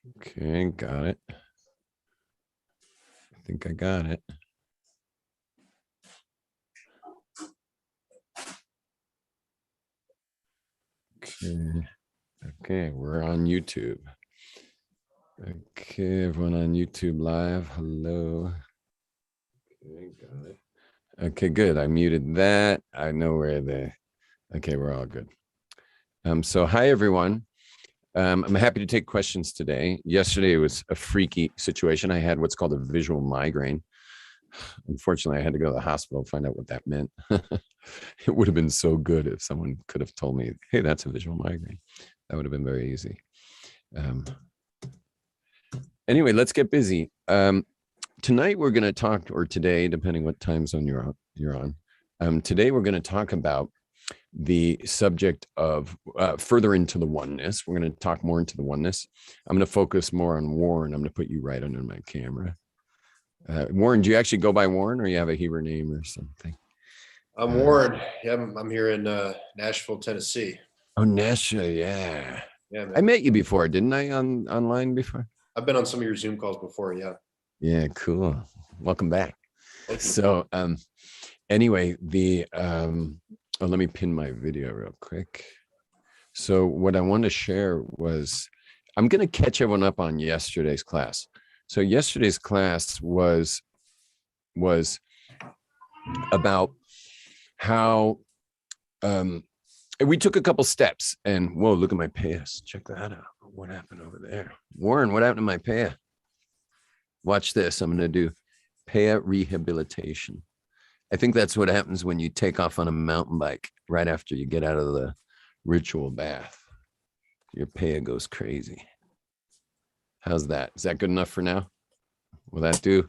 Okay, got it. I think I got it. Okay. Okay, we're on YouTube. Okay, everyone on YouTube live. Hello. Okay, got it. Okay, good. I muted that. I know where okay, we're all good. So hi everyone. I'm happy to take questions today. Yesterday was a freaky situation. I had what's called a visual migraine. Unfortunately, I had to go to the hospital to find out what that meant. It would have been so good if someone could have told me, hey, that's a visual migraine. That would have been very easy. Anyway, let's get busy. Tonight we're going to talk, or today, depending what time zone you're on. Today we're going to talk about the subject of further into the oneness. We're going to talk more into the oneness. I'm going to focus more on Warren. I'm going to put you right under my camera. Warren, do you actually go by Warren, or you have a Hebrew name or something? I'm Warren. Yeah, I'm here in Nashville, Tennessee. Oh, Nashville, yeah. Yeah, man. I met you before, didn't I, online before? I've been on some of your Zoom calls before, yeah. Yeah, cool. Welcome back. So anyway, let me pin my video real quick. So what I want to share was, I'm going to catch everyone up on yesterday's class. So yesterday's class was about how we took a couple steps, and whoa, look at my payas. Check that out. What happened over there? Warren, what happened to my paya? Watch this. I'm going to do paya rehabilitation. I think that's what happens when you take off on a mountain bike right after you get out of the ritual bath. Your paya goes crazy. How's that? Is that good enough for now? Will that do?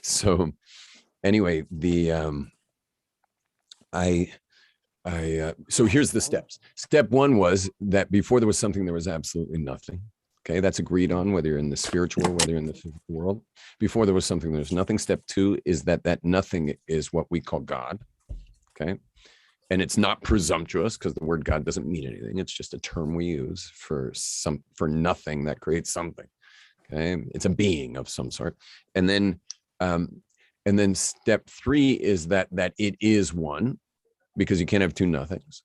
So anyway, so here's the steps. Step one was that before there was something, there was absolutely nothing. Okay, that's agreed on, whether you're in the spiritual, whether you're in the physical world. Before there was something, there's nothing. Step two is that nothing is what we call God. Okay, and it's not presumptuous, because the word God doesn't mean anything. It's just a term we use for nothing that creates something. Okay, it's a being of some sort. And then step three is that it is one, because you can't have two nothings.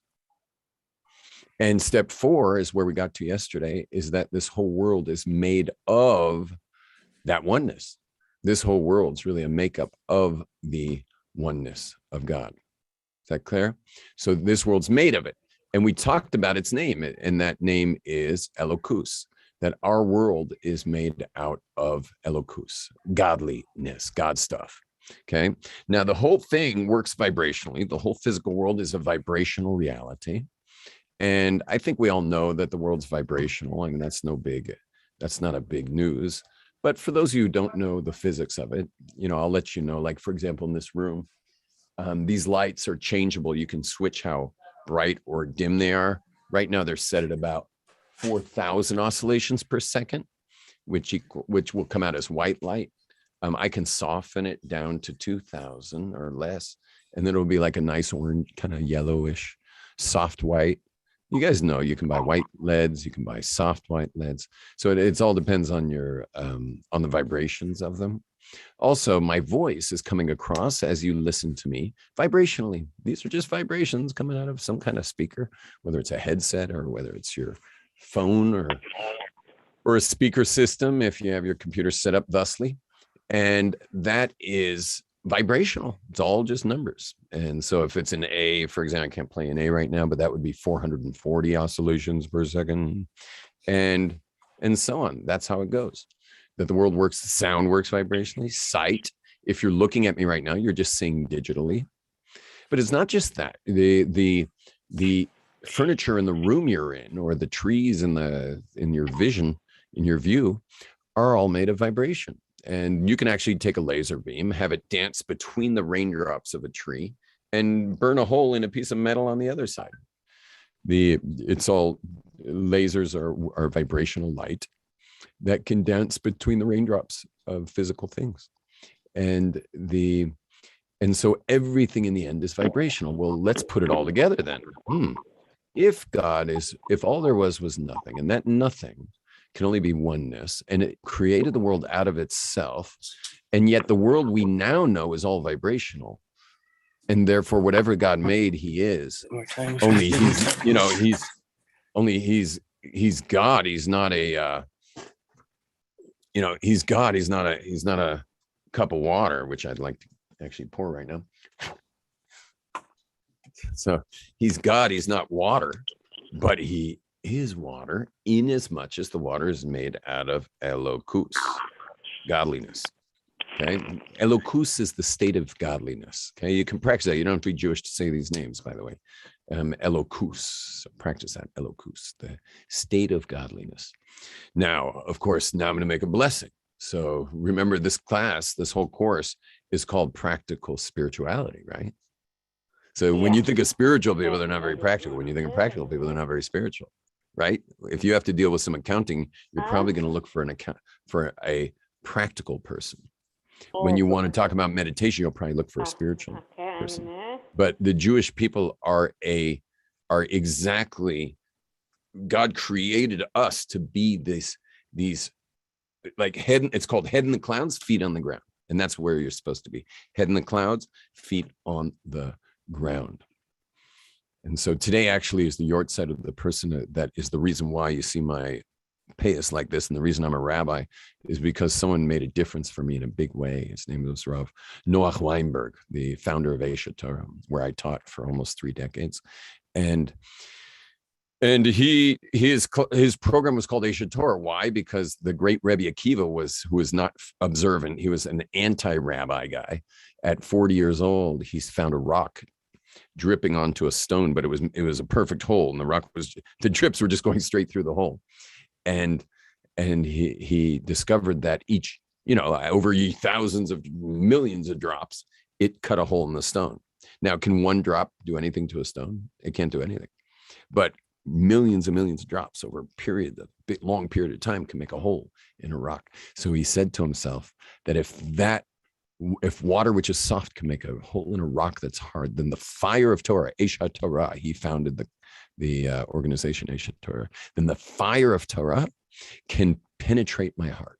And step four is where we got to yesterday, is that this whole world is made of that oneness. This whole world's really a makeup of the oneness of God. Is that clear? So this world's made of it. And we talked about its name, and that name is Elokus, that our world is made out of Elokus, godliness, God stuff. Okay. Now, the whole thing works vibrationally. The whole physical world is a vibrational reality. And I think we all know that the world's vibrational. I mean, that's not a big news. But for those of you who don't know the physics of it, I'll let you know, like, for example, in this room, these lights are changeable. You can switch how bright or dim they are. Right now, they're set at about 4,000 oscillations per second, which will come out as white light. I can soften it down to 2,000 or less, and then it'll be like a nice orange, kind of yellowish, soft white. You guys know you can buy white LEDs, you can buy soft white LEDs. So it all depends on your on the vibrations of them. Also, my voice is coming across as you listen to me vibrationally. These are just vibrations coming out of some kind of speaker, whether it's a headset or whether it's your phone or a speaker system, if you have your computer set up thusly. And that is vibrational. It's all just numbers. And so if it's an A, for example, I can't play an A right now, but that would be 440 oscillations per second, and so on. That's how it goes. That the world works, the sound works vibrationally. Sight, if you're looking at me right now, you're just seeing digitally. But it's not just that. The furniture in the room you're in, or the trees in your vision, in your view, are all made of vibration. And you can actually take a laser beam, have it dance between the raindrops of a tree, and burn a hole in a piece of metal on the other side. It's all lasers are vibrational light that can dance between the raindrops of physical things. And so everything in the end is vibrational. Well, let's put it all together then. if all there was nothing, and that nothing can only be oneness, and it created the world out of itself, and yet the world we now know is all vibrational, and therefore whatever God made, he is. Only he's God. He's not a he's God. He's not a cup of water, which I'd like to actually pour right now. So he's God, he's not water, but he is water, in as much as the water is made out of elokus, godliness. Okay, elokus is the state of godliness. Okay, you can practice that. You don't have to be Jewish to say these names, by the way. Elokus, so practice that. Elokus, the state of godliness. Now, of course, now I'm going to make a blessing. So remember, this class, this whole course is called practical spirituality, right? So when you think of spiritual people, they're not very practical. When you think of practical people, they're not very spiritual, right? If you have to deal with some accounting, you're probably going to look for a practical person. When you want to talk about meditation, you'll probably look for a spiritual person. But the Jewish people are exactly, God created us to be these like head. It's called head in the clouds, feet on the ground, and that's where you're supposed to be. Head in the clouds, feet on the ground. And so today actually is the yort side of the person that is the reason why you see my payas like this, and the reason I'm a rabbi is because someone made a difference for me in a big way. His name was Rav Noach Weinberg, the founder of Eshet Torah, where I taught for almost 3 decades, and his program was called Eshet Torah. Why? Because the great Rebbe Akiva who was not observant. He was an anti-rabbi guy. At 40 years old, he's found a rock dripping onto a stone, but it was a perfect hole, and the drips were just going straight through the hole. And he discovered that each, over thousands of millions of drops, it cut a hole in the stone. Now, can one drop do anything to a stone? It can't do anything. But millions and millions of drops over a long period of time can make a hole in a rock. So he said to himself that if water, which is soft, can make a hole in a rock that's hard, then the fire of Torah, Eshet Torah, he founded the organization Eshet Torah, then the fire of Torah can penetrate my heart.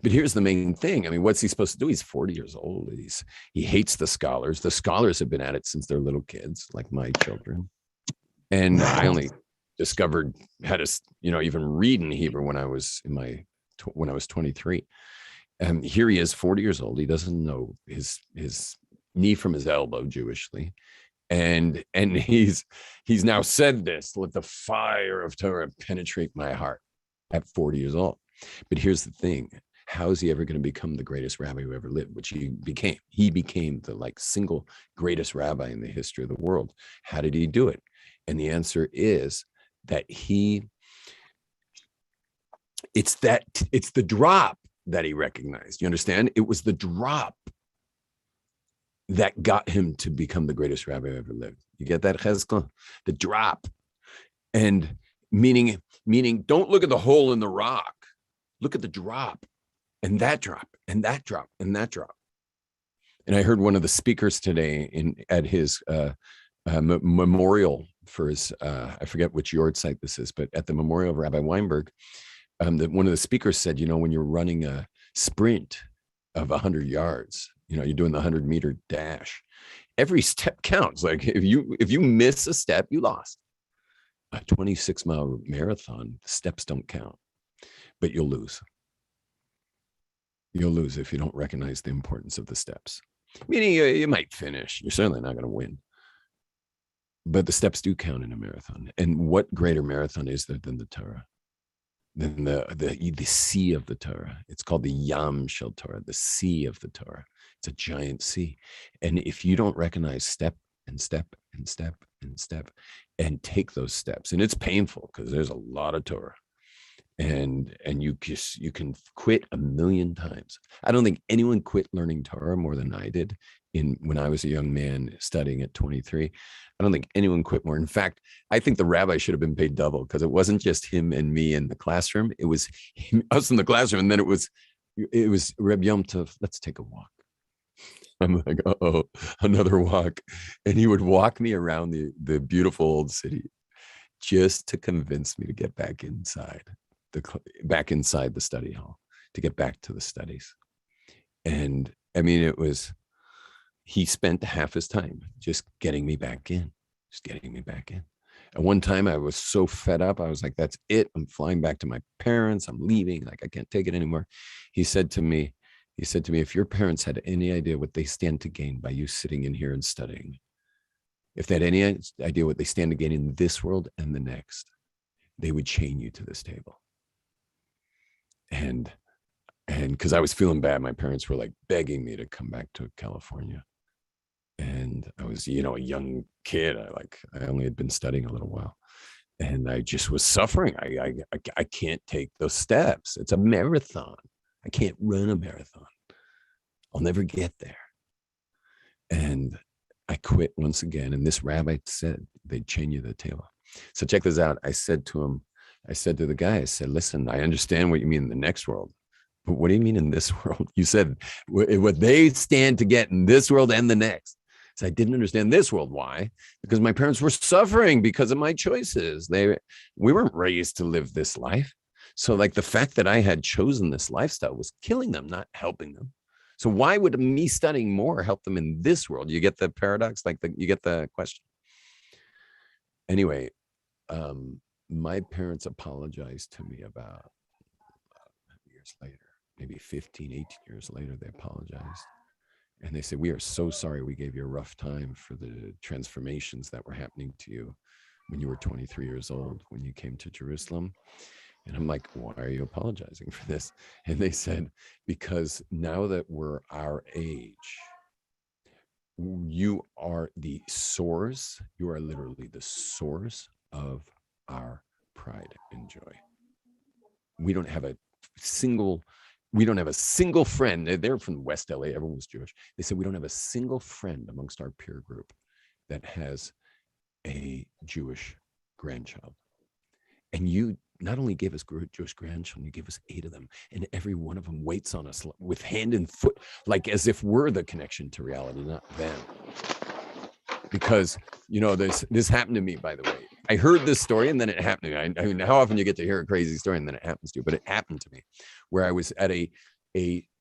But here's the main thing. I mean, what's he supposed to do? He's 40 years old. He hates the scholars. The scholars have been at it since they're little kids, like my children. And I only discovered how to, even read in Hebrew when I was 23. And here he is, 40 years old. He doesn't know his knee from his elbow, Jewishly. And he's now said this, let the fire of Torah penetrate my heart at 40 years old. But here's the thing. How is he ever going to become the greatest rabbi who ever lived, which he became? He became the single greatest rabbi in the history of the world. How did he do it? And the answer is that it's the drop that he recognized. You understand? It was the drop that got him to become the greatest rabbi who ever lived. You get that, Chezkel? The drop. And meaning, don't look at the hole in the rock. Look at the drop, and that drop, and that drop, and that drop. And I heard one of the speakers today at his memorial for his, I forget which yard site this is, but at the memorial of Rabbi Weinberg, one of the speakers said, when you're running a sprint of 100 yards, you're doing the 100-meter dash, every step counts. Like if you miss a step, you lost. A 26-mile marathon, steps don't count, but you'll lose. You'll lose if you don't recognize the importance of the steps. Meaning you might finish. You're certainly not going to win. But the steps do count in a marathon. And what greater marathon is there than the Torah? Than the sea of the Torah. It's called the Yam Shel Torah, the sea of the Torah. It's a giant sea. And if you don't recognize step and step and step and step and take those steps, and it's painful because there's a lot of Torah, and you can quit 1,000,000 times. I don't think anyone quit learning Torah more than I did when I was a young man studying at 23. I don't think anyone quit more. In fact, I think the rabbi should have been paid double, because it wasn't just him and me in the classroom. It was us in the classroom, and then it was Reb Yom Tov, let's take a walk. I'm like, uh-oh, another walk. And he would walk me around the beautiful old city just to convince me to get back inside the study hall, to get back to the studies. And I mean, he spent half his time just getting me back in, just getting me back in. At one time, I was so fed up. I was like, that's it. I'm flying back to my parents. I'm leaving. Like, I can't take it anymore. He said to me, if your parents had any idea what they stand to gain by you sitting in here and studying, if they had any idea what they stand to gain in this world and the next, they would chain you to this table. And because I was feeling bad, my parents were like begging me to come back to California. And I was, a young kid. I only had been studying a little while, and I just was suffering. I can't take those steps. It's a marathon. I can't run a marathon. I'll never get there. And I quit once again. And this rabbi said they'd chain you to the table. So check this out. I said to the guy, I said, listen, I understand what you mean in the next world. But what do you mean in this world? You said what they stand to get in this world and the next. So I didn't understand this world. Why? Because my parents were suffering because of my choices. We weren't raised to live this life. So like the fact that I had chosen this lifestyle was killing them, not helping them. So why would me studying more help them in this world? You get the paradox, you get the question. Anyway, my parents apologized to me about years later, maybe 15, 18 years later, they apologized. And they said, we are so sorry we gave you a rough time for the transformations that were happening to you when you were 23 years old, when you came to Jerusalem. And I'm like, why are you apologizing for this? And they said, because now that we're our age, you are the source. You are literally the source of our pride and joy. We don't have a single friend. They're from West LA. Everyone was Jewish. They said, we don't have a single friend amongst our peer group that has a Jewish grandchild. And you not only gave us Jewish grandchildren, you gave us 8 of them. And every one of them waits on us with hand and foot, like as if we're the connection to reality, not them. Because, this happened to me, by the way. I heard this story and then it happened to me. I mean, how often you get to hear a crazy story and then it happens to you? But it happened to me where I was at a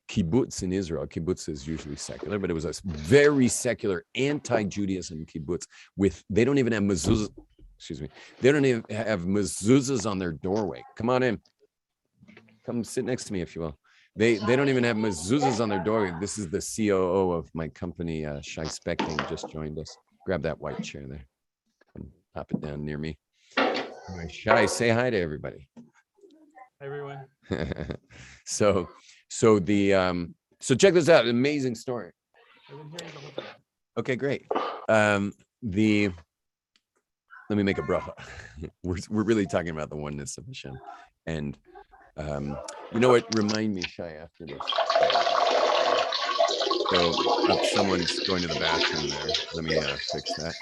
kibbutz in Israel. Kibbutz is usually secular, but it was a very secular anti-Judaism kibbutz they don't even have mezuzahs. Excuse me. They don't even have mezuzahs on their doorway. Come on in. Come sit next to me, if you will. They don't even have mezuzahs on their doorway. This is the COO of my company, Shai Specking, just joined us. Grab that white chair there. Come pop it down near me. Anyway, Shai, say hi to everybody. Hi, everyone. So check this out. Amazing story. I've been hearing the whole time. Okay, great. Let me make a bracha. We're really talking about the oneness of Hashem. And you know what? Remind me, Shai, after this. So someone's going to the bathroom there. Let me fix that.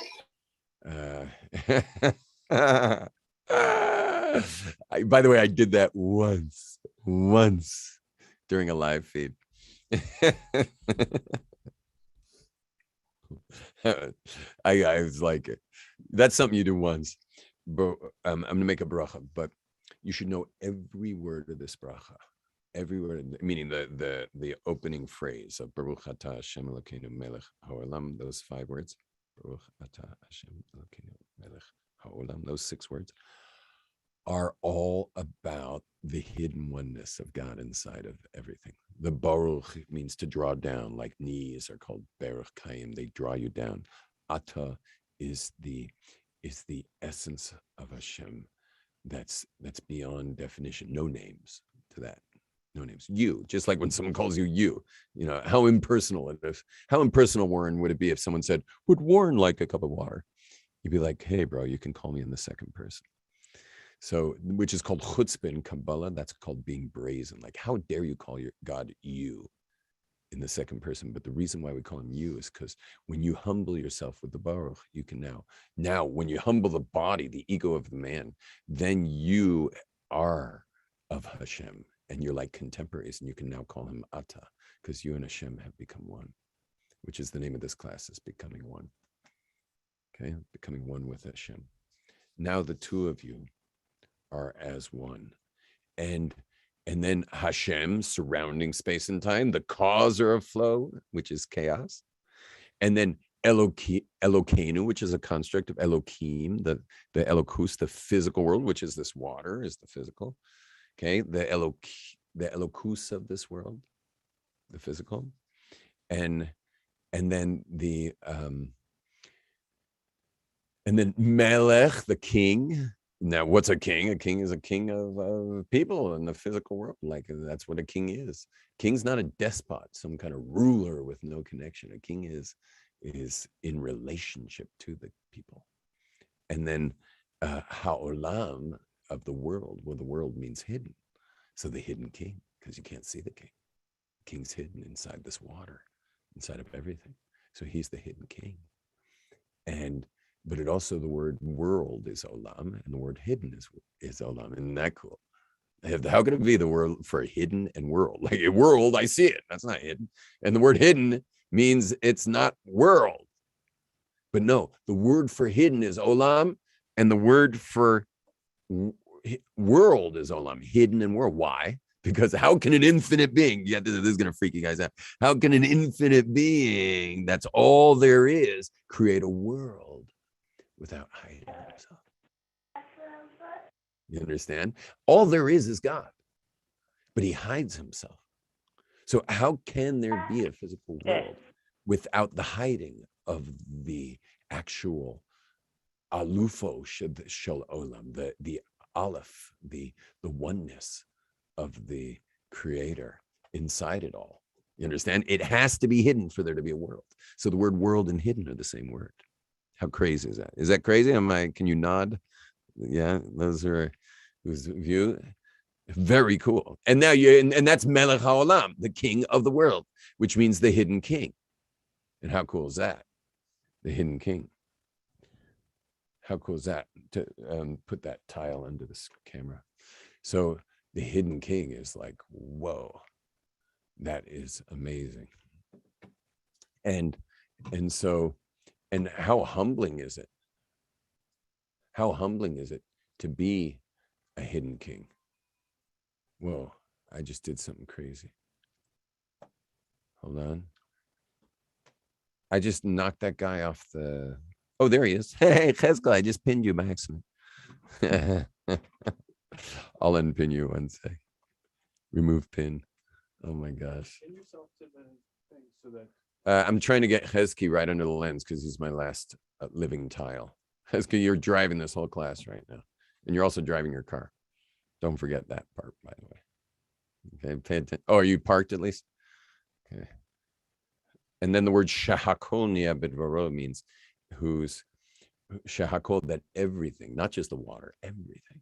By the way, I did that once during a live feed. I was like, that's something you do once. But I'm going to make a bracha, but you should know every word of this bracha. Every word, meaning the opening phrase of Baruch Atah Hashem Elokeinu Melech Haolam, those 5 words. Baruch Atah Hashem Elokeinu Melech Haolam, those 6 words are all about the hidden oneness of God inside of everything. The Baruch means to draw down, like knees are called Baruch Kayim, they draw you down. Atah is the essence of Hashem that's beyond definition. No names to that. No names. You, just like when someone calls you, how impersonal it is. How impersonal, Warren, would it be if someone said, would Warren like a cup of water? You'd be like, hey, bro, you can call me in the second person. So, which is called chutzpah in Kabbalah. That's called being brazen. Like, how dare you call your God you in the second person? But the reason why we call him you is because when you humble yourself with the Baruch, you can now when you humble the body, the ego of the man, then you are of Hashem and you're like contemporaries, and you can now call him Atah because you and Hashem have become one. which is the name of this class, is becoming one. Okay, becoming one with Hashem. Now the two of you are as one. And then Hashem, surrounding space and time, the causer of flow, which is chaos. And then Elokeinu, which is a construct of Elokim, the Elokus, the physical world, which is this water, is the physical. Okay, the Elokus of this world, the physical. And then Melech, the king. Now, what's a king? A king is a king of people in the physical world. Like, that's what a king is. King's not a despot, some kind of ruler with no connection. A king is in relationship to the people. And then Ha'olam, of the world, well, the world means hidden. So the hidden king, because you can't see the king. The king's hidden inside this water, inside of everything. So he's the hidden king. But it also, the word world is olam, and the word hidden is olam. Isn't that cool? How can it be the word for hidden and world? Like a world, I see it. That's not hidden. And the word hidden means it's not world. But no, the word for hidden is olam, and the word for world is olam, hidden and world. Why? Because how can an infinite being, yeah, this is going to freak you guys out. How can an infinite being, that's all there is, create a world without hiding himself? You understand? All there is God, but he hides himself. So how can there be a physical world without the hiding of the actual alufo shel olam, the aleph, the oneness of the creator inside it all? You understand? It has to be hidden for there to be a world. So the word world and hidden are the same word. How crazy is that? Is that crazy? Can you nod? Yeah, those are whose view. Very cool. And now and that's Melech HaOlam, the king of the world, which means the hidden king. And how cool is that? The hidden king. How cool is that? To put that tile under this camera. So the hidden king is like, whoa, that is amazing. And how humbling is it? How humbling is it to be a hidden king? Whoa, I just did something crazy. Hold on. I just knocked that guy off the... Oh, there he is. Hey, Cheskel, I just pinned you by accident. I'll unpin you one sec. Remove pin. Oh my gosh. Pin yourself to the thing so that... I'm trying to get Chesky right under the lens because he's my last living tile. Chesky, you're driving this whole class right now. And you're also driving your car. Don't forget that part, by the way. Okay, pay attention. Oh, are you parked at least? Okay. And then the word shahakol niya bidvaro means who's shahakol, that everything, not just the water, everything.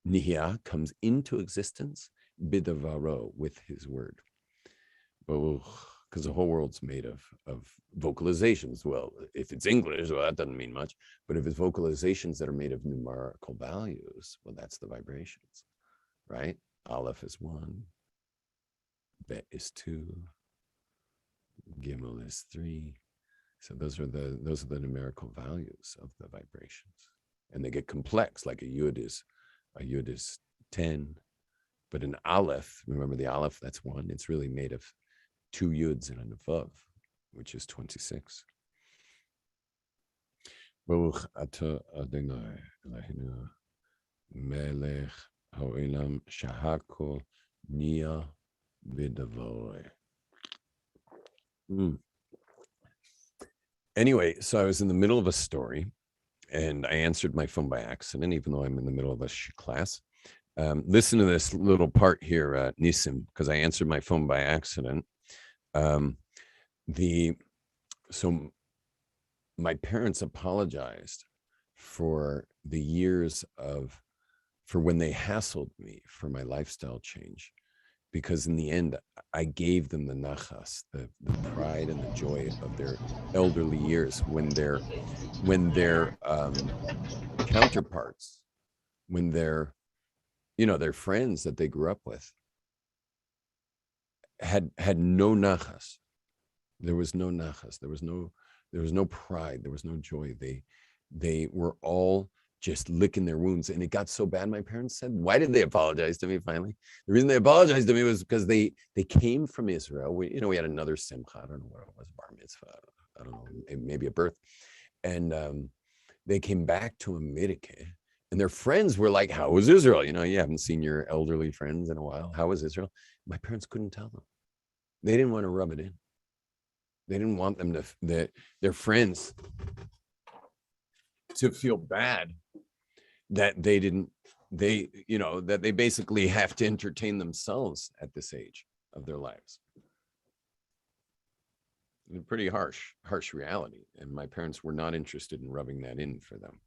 Niya comes into existence bidvaro, with his word. Because the whole world's made of vocalizations. Well, if it's English, well, that doesn't mean much. But if it's vocalizations that are made of numerical values, well, that's the vibrations, right? Aleph is 1, Bet is 2, Gimel is 3. So those are the numerical values of the vibrations, and they get complex. Like a yud is 10, but an aleph, remember the aleph, that's 1. It's really made of 2 yuds and a vav, which is 26. Baruch atah Adonai Eloheinu melech haolam shahakol niya b'davaro. Anyway, so I was in the middle of a story, and I answered my phone by accident, even though I'm in the middle of a class. Listen to this little part here, Nisim, because I answered my phone by accident. So my parents apologized for the years for when they hassled me for my lifestyle change, because in the end I gave them the nachas, the pride and the joy of their elderly years, when their counterparts, when their friends that they grew up with had no nachas. There was no nachas. There was no pride. There was no joy. They were all just licking their wounds. And it got so bad, my parents said, why did they apologize to me finally? The reason they apologized to me was because they came from Israel. We had another simcha, I don't know what it was, bar mitzvah, I don't know, maybe a birth. And they came back to America, and their friends were like, how was Israel? You haven't seen your elderly friends in a while. How was Israel? My parents couldn't tell them. They didn't want to rub it in. They didn't want them their friends to feel bad that that they basically have to entertain themselves at this age of their lives. A pretty harsh reality. And my parents were not interested in rubbing that in for them.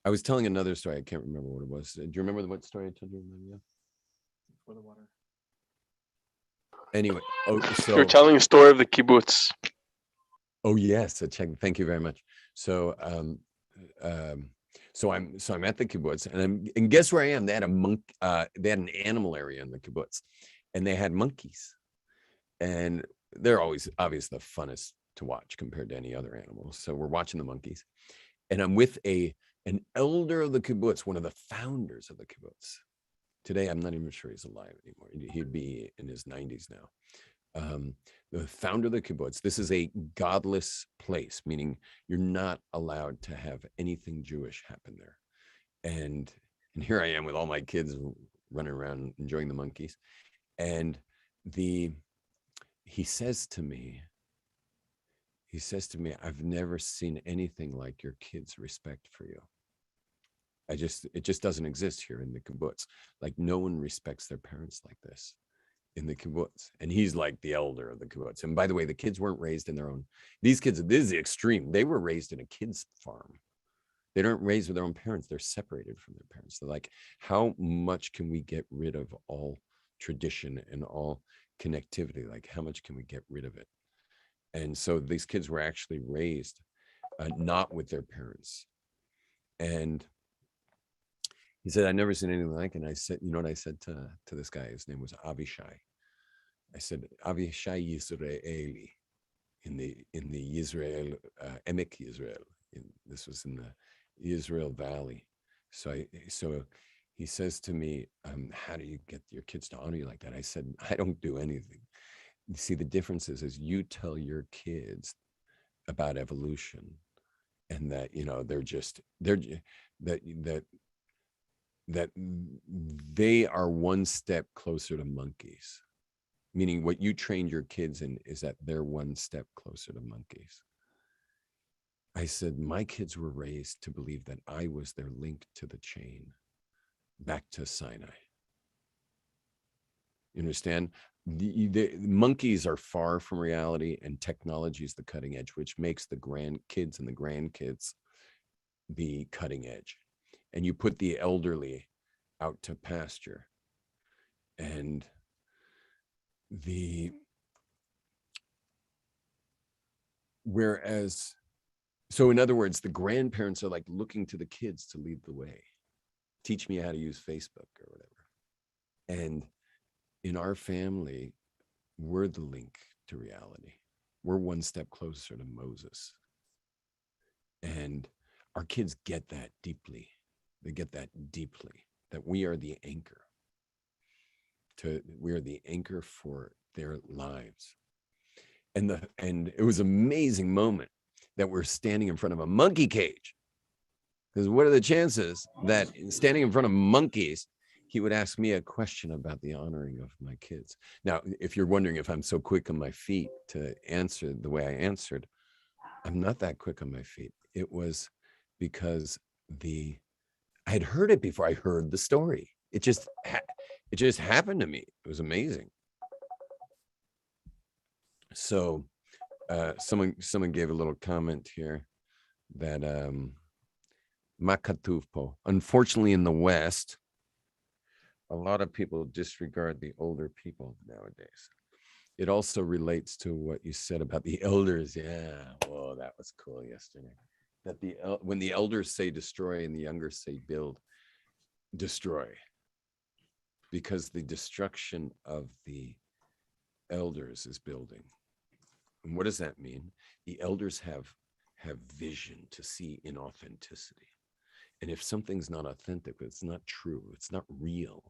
I was telling another story. I can't remember what it was. Do you remember what story I told you? For the water. Anyway, so you're telling a story of the kibbutz. Oh yes, thank you very much. So so I'm at the kibbutz, and guess where I am? They had they had an animal area in the kibbutz, and they had monkeys, and they're always obviously the funnest to watch compared to any other animal. So we're watching the monkeys, and I'm with an elder of the kibbutz, one of the founders of the kibbutz. Today, I'm not even sure he's alive anymore. He'd be in his 90s now. The founder of the kibbutz. This is a godless place, meaning you're not allowed to have anything Jewish happen there. And here I am with all my kids running around enjoying the monkeys. And he says to me, I've never seen anything like your kids' respect for you. It just doesn't exist here in the kibbutz. Like, no one respects their parents like this in the kibbutz. And he's like the elder of the kibbutz. And by the way, the kids weren't raised in their own. These kids, this is the extreme. They were raised in a kid's farm. They aren't raised with their own parents. They're separated from their parents. They're like, how much can we get rid of all tradition and all connectivity? Like, how much can we get rid of it? And so these kids were actually raised not with their parents. And he said, I've never seen anything like it. And I said, you know what I said to this guy? His name was Avishai. I said, Avishai Yisraeli, in the Israel, Emek Yisrael. This was in the Israel Valley. So he says to me, how do you get your kids to honor you like that? I said, I don't do anything. You see, the difference is you tell your kids about evolution, and that, that they are one step closer to monkeys, meaning what you trained your kids in is that they're one step closer to monkeys. I said, my kids were raised to believe that I was their link to the chain back to Sinai. You understand? The monkeys are far from reality, and technology is the cutting edge, which makes the grandkids and the grandkids the cutting edge. And you put the elderly out to pasture. And so in other words, the grandparents are like looking to the kids to lead the way. Teach me how to use Facebook or whatever. And in our family, we're the link to reality. We're one step closer to Moses. And our kids get that deeply. They get that deeply, that we are the anchor. We are the anchor for their lives. And it was an amazing moment that we're standing in front of a monkey cage. Because what are the chances that standing in front of monkeys, he would ask me a question about the honoring of my kids? Now, if you're wondering if I'm so quick on my feet to answer the way I answered, I'm not that quick on my feet. It was because I had heard it before. I heard the story. It just happened to me. It was amazing. So someone gave a little comment here that Makatuvpo. Unfortunately, in the West, a lot of people disregard the older people nowadays. It also relates to what you said about the elders. Yeah, whoa, that was cool yesterday. That when the elders say destroy and the younger say build, destroy. because the destruction of the elders is building. And what does that mean? The elders have vision to see inauthenticity. And if something's not authentic, it's not true, it's not real.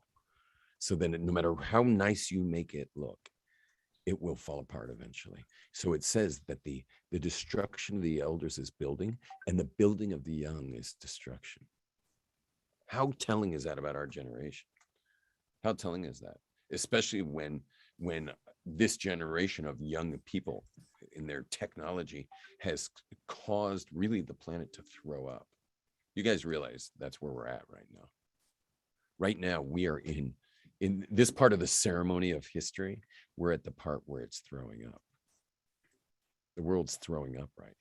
So then no matter how nice you make it look, it will fall apart eventually. So it says that the destruction of the elders is building, and the building of the young is destruction. How telling is that about our generation? How telling is that? Especially when this generation of young people in their technology has caused really the planet to throw up. You guys realize that's where we're at right now. Right now, we are in this part of the ceremony of history. We're at the part where it's throwing up. The world's throwing up right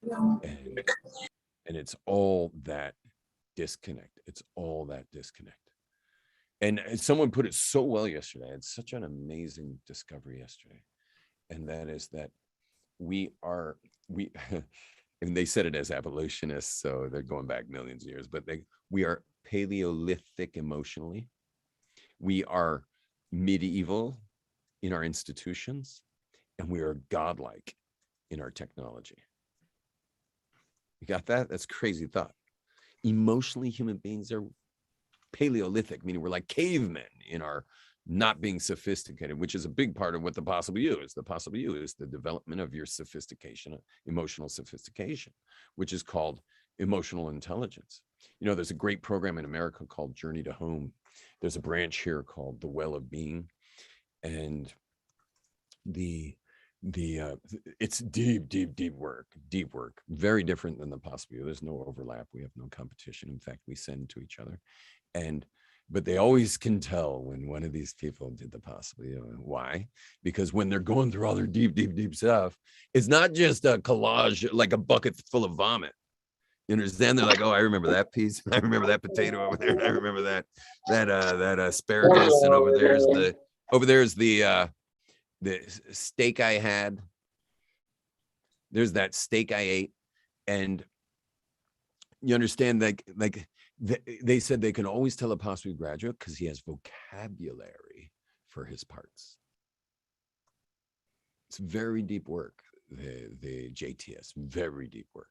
now. And it's all that disconnect. It's all that disconnect. And someone put it so well yesterday. It's such an amazing discovery yesterday. And that is that we and they said it as evolutionists, so they're going back millions of years, but we are Paleolithic emotionally. We are medieval in our institutions, and we are godlike in our technology. You got that? That's crazy thought. Emotionally, human beings are Paleolithic, meaning we're like cavemen in our not being sophisticated, which is a big part of what the possible you is. The possible you is the development of your sophistication, emotional sophistication, which is called emotional intelligence. You know, there's a great program in America called Journey to Home. There's a branch here called The Well of Being, and it's deep work, very different than the possible you. There's no overlap. We have no competition. In fact, we send to each other, but they always can tell when one of these people did the possible you. Why? Because when they're going through all their deep stuff, it's not just a collage, like a bucket full of vomit. You understand? They're like, oh, I remember that piece. I remember that potato over there. I remember that asparagus, and over there's the steak I had. There's that steak I ate, and you understand, like they said they can always tell a possible graduate because he has vocabulary for his parts. It's very deep work. The JTS, very deep work.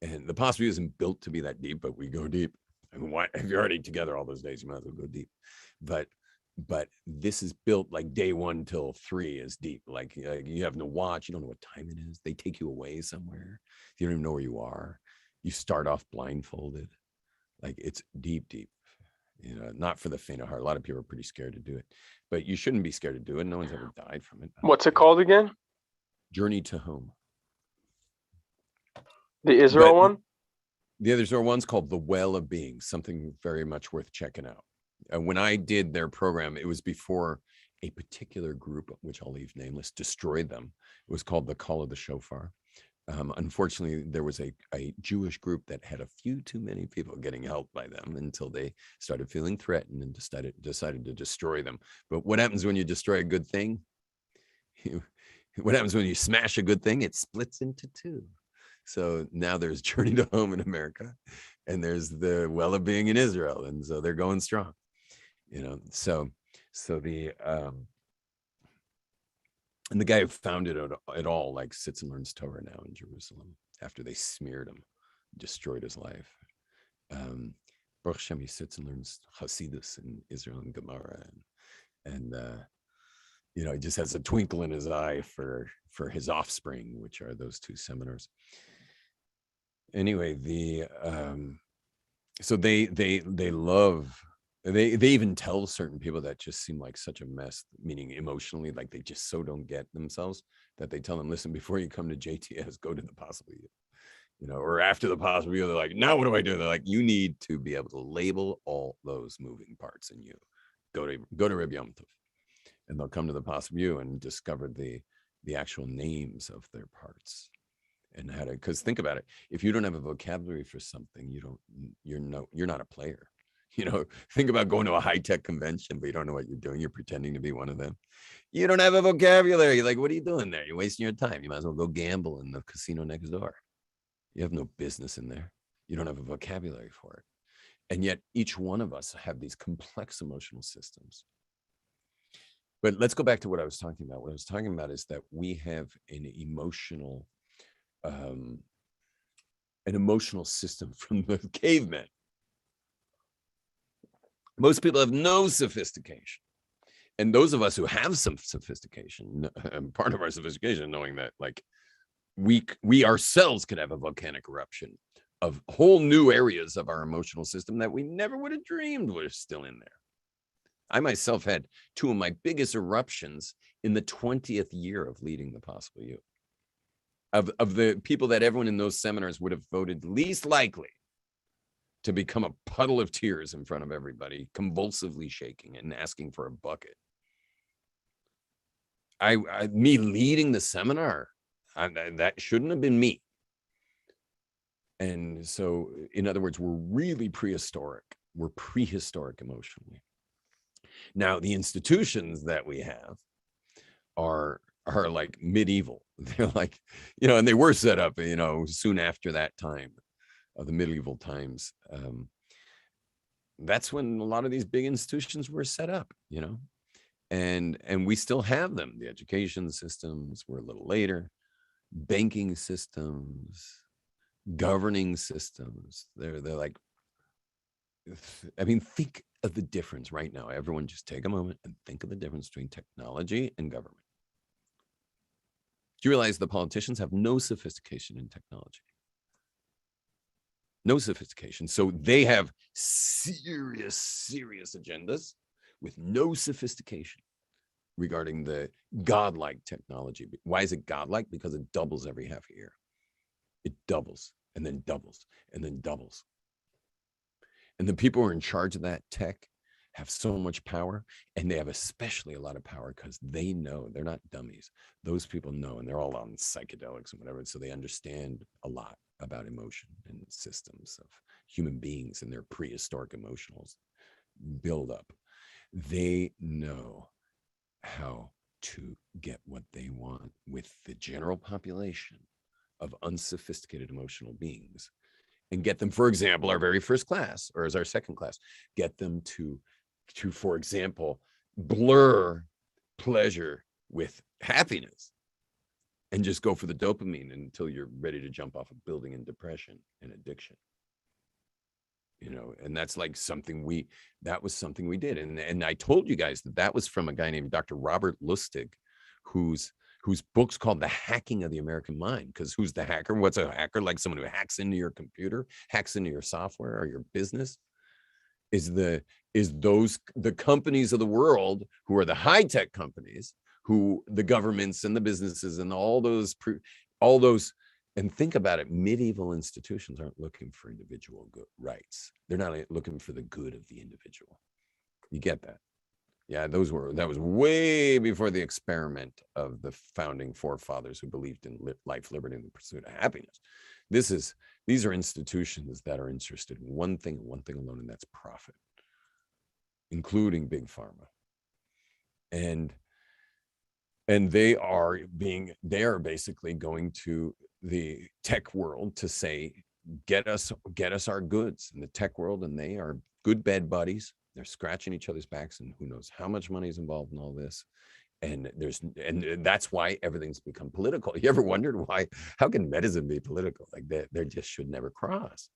And the possibility isn't built to be that deep, but we go deep. I mean, why, if you're already together all those days, you might as well go deep. But this is built like day 1 till 3 is deep. Like you have no watch, you don't know what time it is. They take you away somewhere. You don't even know where you are. You start off blindfolded. Like it's deep. You know, not for the faint of heart. A lot of people are pretty scared to do it, but you shouldn't be scared to do it. No one's ever died from it. What's it called again? Journey to Home. The Israel one? The other one's called The Well of Being, something very much worth checking out. When I did their program, it was before a particular group, which I'll leave nameless, destroyed them. It was called the Call of the Shofar. Unfortunately, there was a Jewish group that had a few too many people getting helped by them until they started feeling threatened and decided to destroy them. But what happens when you destroy a good thing? What happens when you smash a good thing? It splits into 2. So now there's Journey to Home in America, and there's the Well of Being in Israel, and so they're going strong. You know, so the and the guy who founded it all like sits and learns Torah now in Jerusalem after they smeared him, destroyed his life. Baruch Hashem, he sits and learns Hasidus in Israel and Gemara, and you know, he just has a twinkle in his eye for his offspring, which are those 2 seminars. Anyway, so they love. They even tell certain people that just seem like such a mess, meaning emotionally, like they just so don't get themselves, that they tell them, listen, before you come to JTS, go to the possible you know, or after the possible you, they're like, now what do I do? They're like, you need to be able to label all those moving parts in you. Go to Reb Yom Tov, and they'll come to the possible you and discover the actual names of their parts. And how to, because think about it, if you don't have a vocabulary for something, you're not a player. You know, think about going to a high-tech convention, but you don't know what you're doing. You're pretending to be one of them. You don't have a vocabulary. You're like, what are you doing there? You're wasting your time. You might as well go gamble in the casino next door. You have no business in there. You don't have a vocabulary for it. And yet each one of us have these complex emotional systems. But let's go back to what I was talking about. What I was talking about is that we have an emotional system from the cavemen. Most people have no sophistication. And those of us who have some sophistication, part of our sophistication, knowing that like we ourselves could have a volcanic eruption of whole new areas of our emotional system that we never would have dreamed were still in there. I myself had two of my biggest eruptions in the 20th year of leading the Possible You. Of the people that everyone in those seminars would have voted least likely to become a puddle of tears in front of everybody, convulsively shaking and asking for a bucket. Me leading the seminar, that shouldn't have been me. And so, in other words, we're really prehistoric. We're prehistoric emotionally. Now, the institutions that we have are like medieval. They're like, and they were set up, soon after that time of the medieval times. That's when a lot of these big institutions were set up, and we still have them. The education systems were a little later, banking systems, governing systems. They're like, I mean, think of the difference right now. Everyone just take a moment and think of the difference between technology and government. Do you realize the politicians have no sophistication in technology? No sophistication. So they have serious agendas with no sophistication regarding the godlike technology. Why is it godlike? Because it doubles every half a year. It doubles and then doubles and then doubles. And the people who are in charge of that tech have so much power, and they have especially a lot of power because they know, they're not dummies. Those people know, and they're all on psychedelics and whatever. So they understand a lot about emotion and systems of human beings and their prehistoric emotional buildup. They know how to get what they want with the general population of unsophisticated emotional beings, and get them, for example, our very first class, or as our second class, get them to, for example, blur pleasure with happiness and just go for the dopamine until you're ready to jump off a building in depression and addiction. And that's like that was something we did. And I told you guys that was from a guy named Dr. Robert Lustig, whose book's called The Hacking of the American Mind. Because who's the hacker? What's a hacker? Like someone who hacks into your computer, hacks into your software or your business. The companies of the world who are the high-tech companies, who the governments and the businesses and all those, and think about it, medieval institutions aren't looking for individual rights. They're not looking for the good of the individual. You get that? Yeah, that was way before the experiment of the founding forefathers who believed in life, liberty, and the pursuit of happiness. These are institutions that are interested in one thing alone, and that's profit, including big pharma. And they are basically going to the tech world to say, get us our goods in the tech world, and they are good bed buddies. They're scratching each other's backs, and who knows how much money is involved in all this. And that's why everything's become political. You ever wondered how can medicine be political? Like they just should never cross.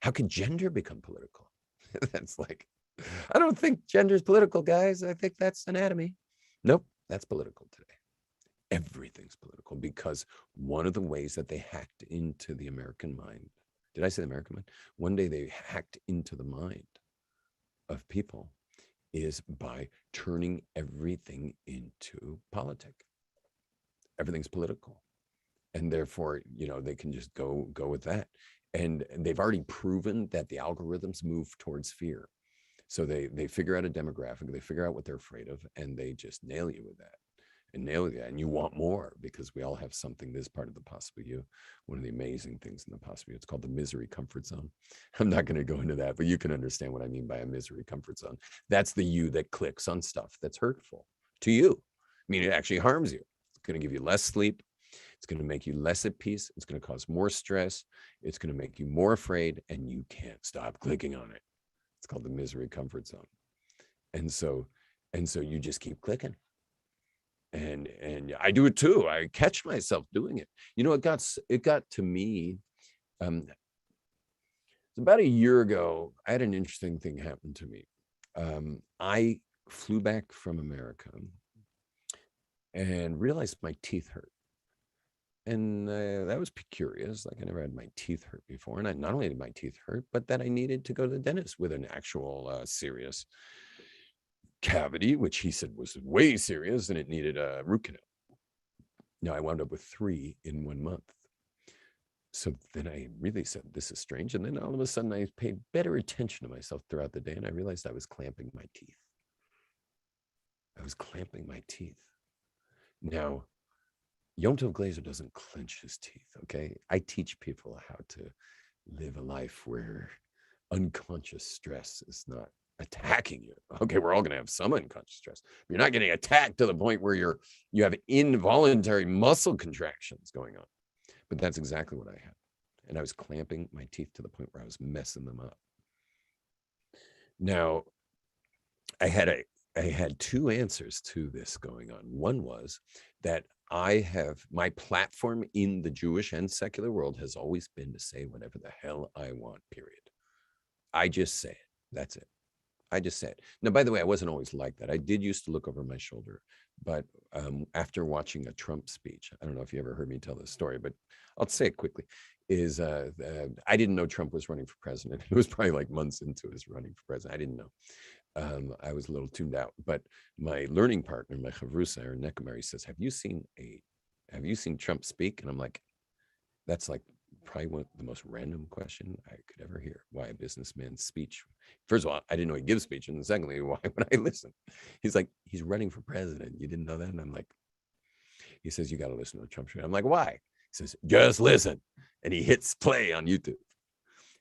How could gender become political? That's like, I don't think gender is political, guys. I think that's anatomy. Nope, that's political today. Everything's political, because one of the ways that they hacked into the American mind, did I say the American mind? One day they hacked into the mind of people is by turning everything into politic. Everything's political. And therefore, they can just go with that. And they've already proven that the algorithms move towards fear. So they figure out a demographic, they figure out what they're afraid of, and they just nail you with that. And you want more, because we all have something. This part of the Possible You, one of the amazing things in the Possible You, it's called the misery comfort zone. I'm not going to go into that, but you can understand what I mean by a misery comfort zone. That's the you that clicks on stuff that's hurtful to you. I mean, it actually harms you. It's going to give you less sleep. It's going to make you less at peace. It's going to cause more stress. It's going to make you more afraid, and you can't stop clicking on it. It's called the misery comfort zone. And so you just keep clicking. And I do it too. I catch myself doing it. You know, it got to me. About a year ago, I had an interesting thing happen to me. I flew back from America and realized my teeth hurt. And that was curious. Like, I never had my teeth hurt before. And not only did my teeth hurt, but that I needed to go to the dentist with an actual serious cavity, which he said was way serious and it needed a root canal. Now, I wound up with 3 in 1 month. So then I really said, this is strange. And then all of a sudden I paid better attention to myself throughout the day. And I realized I was clamping my teeth. Now, Yom Tov Glazer doesn't clench his teeth, okay? I teach people how to live a life where unconscious stress is not attacking you. Okay, we're all going to have some unconscious stress. You're not getting attacked to the point where you have involuntary muscle contractions going on. But that's exactly what I had. And I was clamping my teeth to the point where I was messing them up. Now, I had 2 answers to this going on. One was that my platform in the Jewish and secular world has always been to say whatever the hell I want, period. I just say it. That's it. I just say it. Now, by the way, I wasn't always like that. I did used to look over my shoulder. But after watching a Trump speech, I don't know if you ever heard me tell this story, but I'll say it quickly, is I didn't know Trump was running for president. It was probably like months into his running for president. I didn't know. I was a little tuned out. But my learning partner, my chavrusa, or Neckamary, says, have you seen Trump speak? And I'm like, that's like probably the most random question I could ever hear. Why a businessman's speech? First of all, I didn't know he gives speech. And secondly, why would I listen? He's like, he's running for president. You didn't know that? And I'm like, he says, you got to listen to the Trump show. I'm like, why? He says, just listen. And he hits play on YouTube.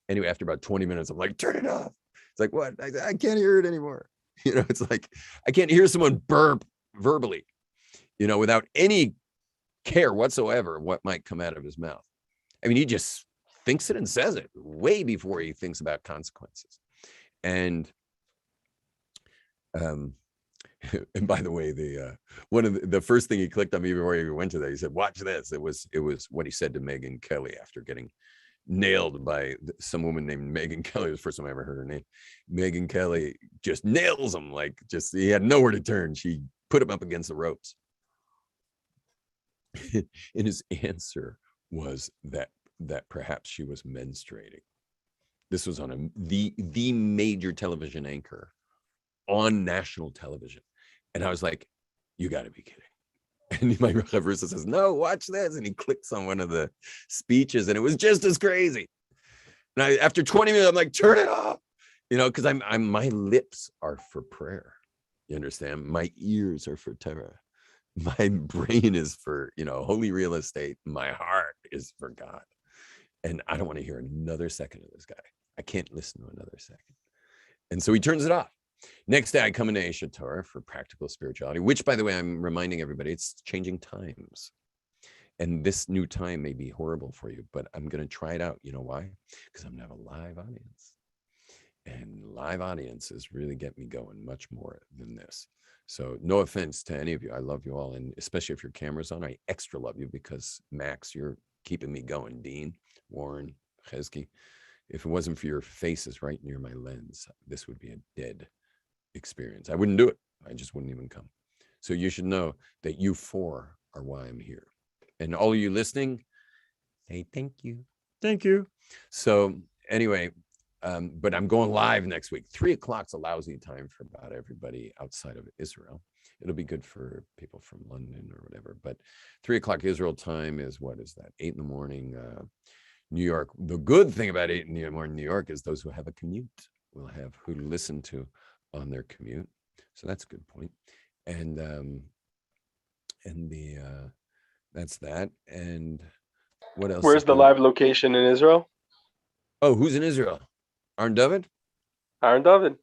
Anyway, after about 20 minutes, I'm like, turn it off. It's like, what? I can't hear it anymore. You know, it's like, I can't hear someone burp verbally, you know, without any care whatsoever of what might come out of his mouth. I mean, he just thinks it and says it way before he thinks about consequences. And by the way, one of the first thing he clicked on me before he went to that, he said, watch this. It was what he said to Megyn Kelly after getting nailed by some woman named Megyn Kelly. It was the first time I ever heard her name. Megyn Kelly just nails him, like, just, he had nowhere to turn. She put him up against the ropes. And his answer was that perhaps she was menstruating. This was on the major television anchor on national television. And I was like, you got to be kidding. And my Chavrusa says, no, watch this. And he clicks on one of the speeches and it was just as crazy. And after 20 minutes, I'm like, turn it off, you know, because my lips are for prayer. You understand? My ears are for Torah. My brain is for, you know, holy real estate. My heart is for God. And I don't want to hear another second of this guy. I can't listen to another second. And so he turns it off. Next day, I come into Aisha Torah for practical spirituality, which, by the way, I'm reminding everybody, it's changing times. And this new time may be horrible for you, but I'm going to try it out. You know why? Because I'm going to have a live audience. And live audiences really get me going much more than this. So no offense to any of you. I love you all. And especially if your camera's on, I extra love you because Max, you're keeping me going. Dean, Warren, Chesky. If it wasn't for your faces right near my lens, this would be a dead experience. I wouldn't do it. I just wouldn't even come. So you should know that you 4 are why I'm here. And all of you listening, say thank you. Thank you. So anyway, but I'm going live next week. 3 o'clock's a lousy time for about everybody outside of Israel. It'll be good for people from London or whatever. But 3 o'clock Israel time is, what is that? 8 in the morning, New York. The good thing about 8 in the morning New York is those who have a commute will have who to listen to on their commute. So that's a good point. And that's that. And what else? Where's the live location in Israel? Oh, who's in Israel? Aaron David? Aaron David.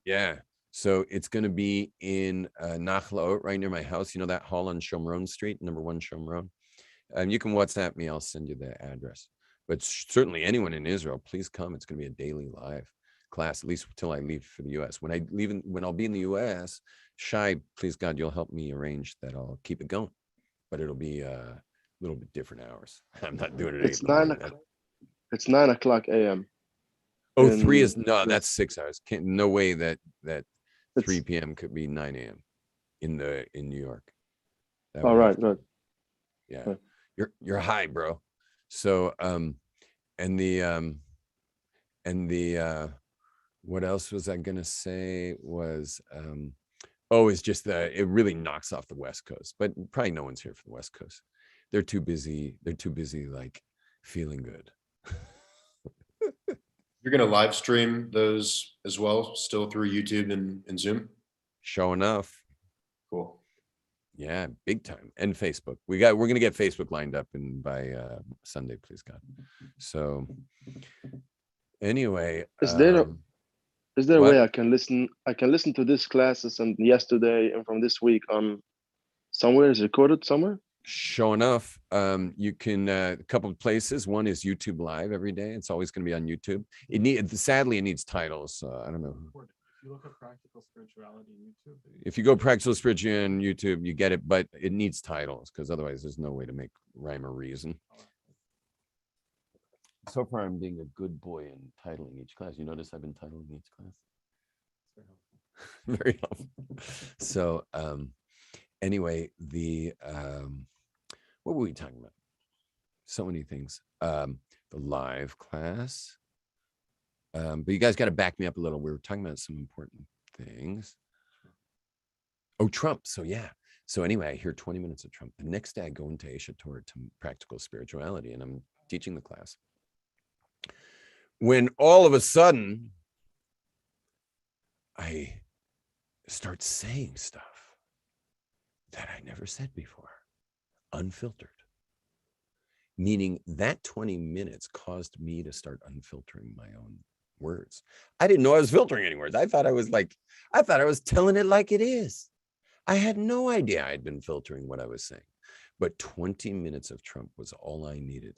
Yeah. So it's going to be in Nachlaot, right near my house. You know that hall on Shomron Street, number 1 Shomron? You can WhatsApp me. I'll send you the address. But certainly anyone in Israel, please come. It's going to be a daily live class, at least until I leave for the U.S. When I leave, when I'll be in the U.S., Shai, please God, you'll help me arrange that. I'll keep it going, but it'll be a little bit different hours. I'm not doing it at 8 It's in the morning. It's 9 o'clock a.m. Oh, 3 is in- no, that's 6 hours. Can't, no way that 3 It's p.m. could be 9 a.m. in New York. That all would have right. to- Good. Yeah, Right. you're high, bro. So and the what else was I gonna say was it's just that it really knocks off the West Coast, but probably no one's here for the West Coast. They're too busy like feeling good. You're going to live stream those as well, still through YouTube and Zoom? Sure enough. Cool. Yeah, big time. And Facebook. We're gonna get Facebook lined up and by Sunday, please God. So anyway, Is there a what? way I can listen? I can listen to these classes and yesterday and from this week on somewhere. Is it recorded somewhere? Sure enough, you can a couple of places. One is YouTube Live every day. It's always going to be on YouTube. Sadly it needs titles. I don't know. If you look at practical spirituality on YouTube, If you go practical spirituality on YouTube, you get it, but it needs titles because otherwise there's no way to make rhyme or reason. So far, I'm being a good boy in titling each class. You notice I've been titling each class. Very helpful. So anyway, what were we talking about? So many things. The live class. But you guys got to back me up a little. We were talking about some important things. Oh, Trump. So yeah. So anyway, I hear 20 minutes of Trump. The next day I go into Asia Torah to practical spirituality and I'm teaching the class. When all of a sudden I start saying stuff that I never said before, unfiltered. Meaning that 20 minutes caused me to start unfiltering my own words. I didn't know I was filtering any words. I thought I was telling it like it is. I had no idea I'd been filtering what I was saying. But 20 minutes of Trump was all I needed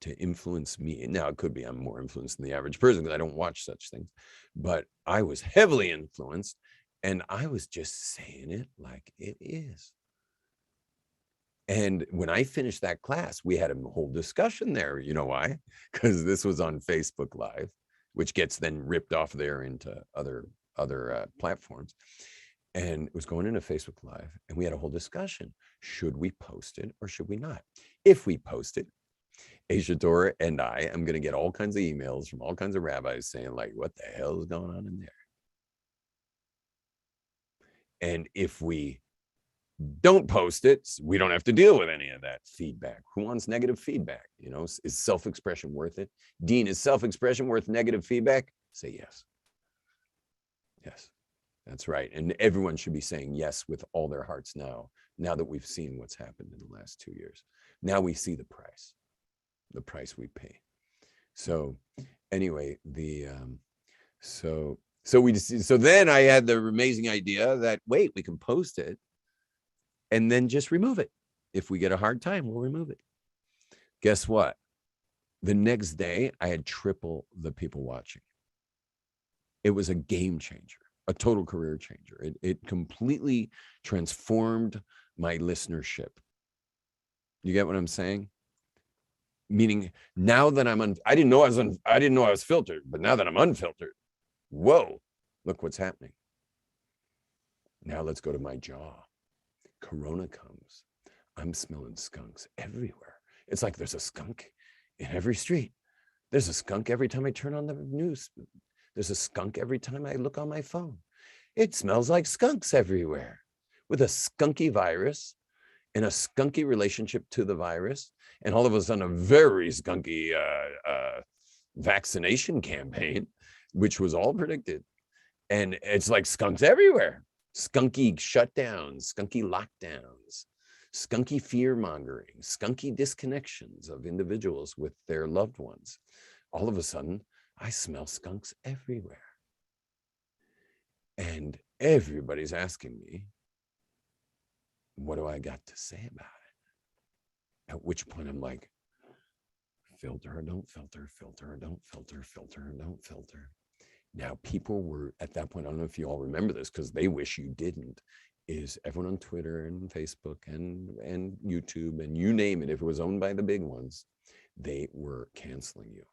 to influence me. Now, it could be I'm more influenced than the average person because I don't watch such things. But I was heavily influenced and I was just saying it like it is. And when I finished that class, we had a whole discussion there. You know why? Because this was on Facebook Live, which gets then ripped off there into other platforms. And it was going into Facebook Live. And we had a whole discussion. Should we post it or should we not? If we post it, Asia Torah and I am going to get all kinds of emails from all kinds of rabbis saying, like, what the hell is going on in there? And if we don't post it, we don't have to deal with any of that feedback. Who wants negative feedback? You know, is self-expression worth it? Dean, is self-expression worth negative feedback? Say yes. Yes, that's right. And everyone should be saying yes with all their hearts now that we've seen what's happened in the last 2 years. Now we see the price we pay. So anyway, so then I had the amazing idea that, wait, we can post it and then just remove it. If we get a hard time, we'll remove it. Guess what? The next day, I had triple the people watching. It was a game changer, a total career changer. It completely transformed my listenership. You get what I'm saying? Meaning now that I didn't know I was filtered, but now that I'm unfiltered, whoa, look what's happening. Now let's go to my jaw. Corona comes. I'm smelling skunks everywhere. It's like there's a skunk in every street. There's a skunk every time I turn on the news. There's a skunk every time I look on my phone. It smells like skunks everywhere with a skunky virus and a skunky relationship to the virus. And all of a sudden, a very skunky vaccination campaign, which was all predicted. And it's like skunks everywhere. Skunky shutdowns, skunky lockdowns, skunky fear mongering, skunky disconnections of individuals with their loved ones. All of a sudden, I smell skunks everywhere. And everybody's asking me, what do I got to say about it? At which point I'm like, filter or don't filter, filter or don't filter, filter or don't filter. Now, people were at that point, I don't know if you all remember this because they wish you didn't, is everyone on Twitter and Facebook and YouTube and you name it, if it was owned by the big ones, they were canceling you.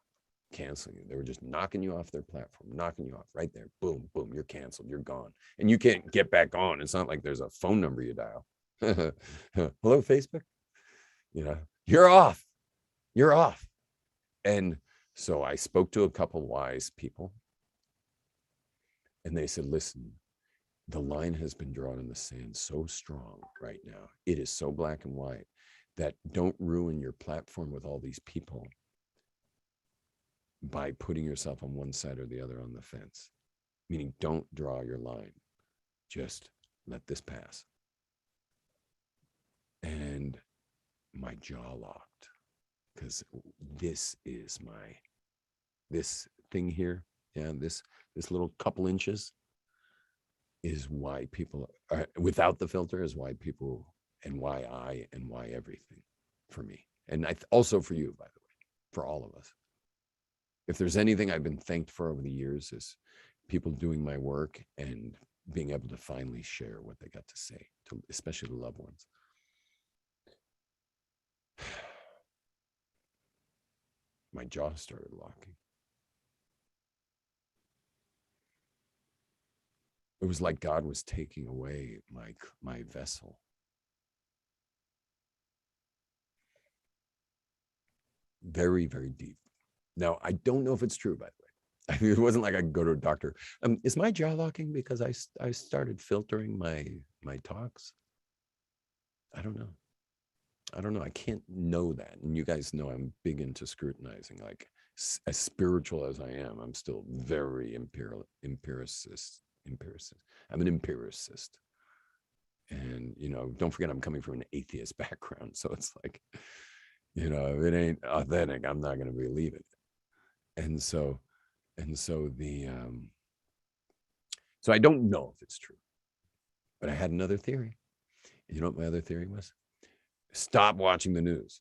They were just knocking you off their platform, knocking you off right there. Boom, boom, you're canceled, you're gone. And you can't get back on. It's not like there's a phone number you dial. Hello, Facebook? You know, you're off. You're off. And so I spoke to a couple wise people. And they said, listen, the line has been drawn in the sand so strong right now. It is so black and white that don't ruin your platform with all these people by putting yourself on one side or the other on the fence. Meaning don't draw your line. Just let this pass. And my jaw locked because this thing here, yeah, this little couple inches is why people are, without the filter is why people and why I and why everything for me. And also for you, by the way, for all of us. If there's anything I've been thanked for over the years is people doing my work and being able to finally share what they got to say, to, especially the loved ones. My jaw started locking. It was like God was taking away my vessel. Very, very deep. Now, I don't know if it's true, by the way. I mean, it wasn't like I could go to a doctor. Is my jaw locking because I started filtering my talks? I don't know. I can't know that. And you guys know I'm big into scrutinizing. Like, as spiritual as I am, I'm still very empiricist. I'm an empiricist. And, you know, don't forget I'm coming from an atheist background. So it's like, you know, if it ain't authentic, I'm not going to believe it. And so I don't know if it's true, but I had another theory. You know what my other theory was? Stop watching the news.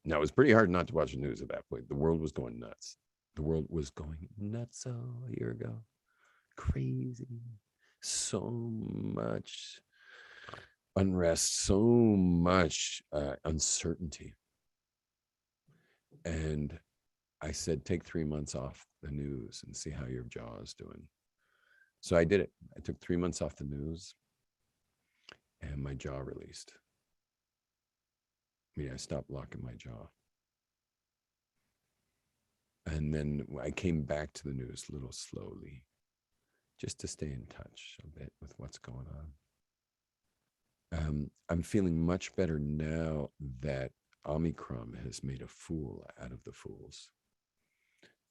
Now, it was pretty hard not to watch the news at that point. The world was going nuts. The world was going nuts a year ago. Crazy. So much unrest, so much uncertainty. And I said, take 3 months off the news and see how your jaw is doing. So I did it. I took 3 months off the news and my jaw released. I mean, I stopped locking my jaw. And then I came back to the news a little slowly, just to stay in touch a bit with what's going on. I'm feeling much better now that Omicron has made a fool out of the fools.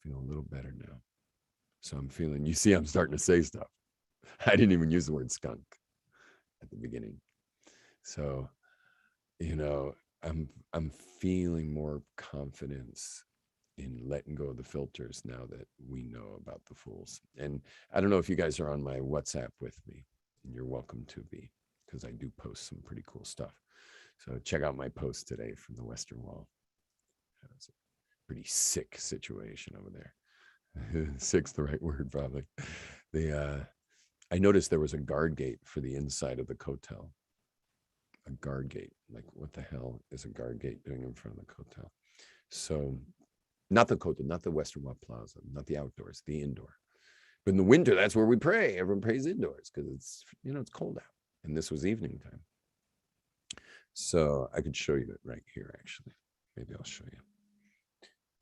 Feel a little better now. So I'm feeling, you see, I'm starting to say stuff. I didn't even use the word skunk at the beginning. So, you know, I'm feeling more confidence in letting go of the filters now that we know about the fools. And I don't know if you guys are on my WhatsApp with me, and you're welcome to be, because I do post some pretty cool stuff. So check out my post today from the Western Wall. It's a pretty sick situation over there. Sick's the right word, probably. I noticed there was a guard gate for the inside of the Kotel. A guard gate. Like, what the hell is a guard gate doing in front of the Kotel? So, not the Kotel, not the Western Wall Plaza, not the outdoors, the indoor. But in the winter, that's where we pray. Everyone prays indoors because it's, you know, it's cold out. And this was evening time. So I could show you it right here, actually. Maybe I'll show you.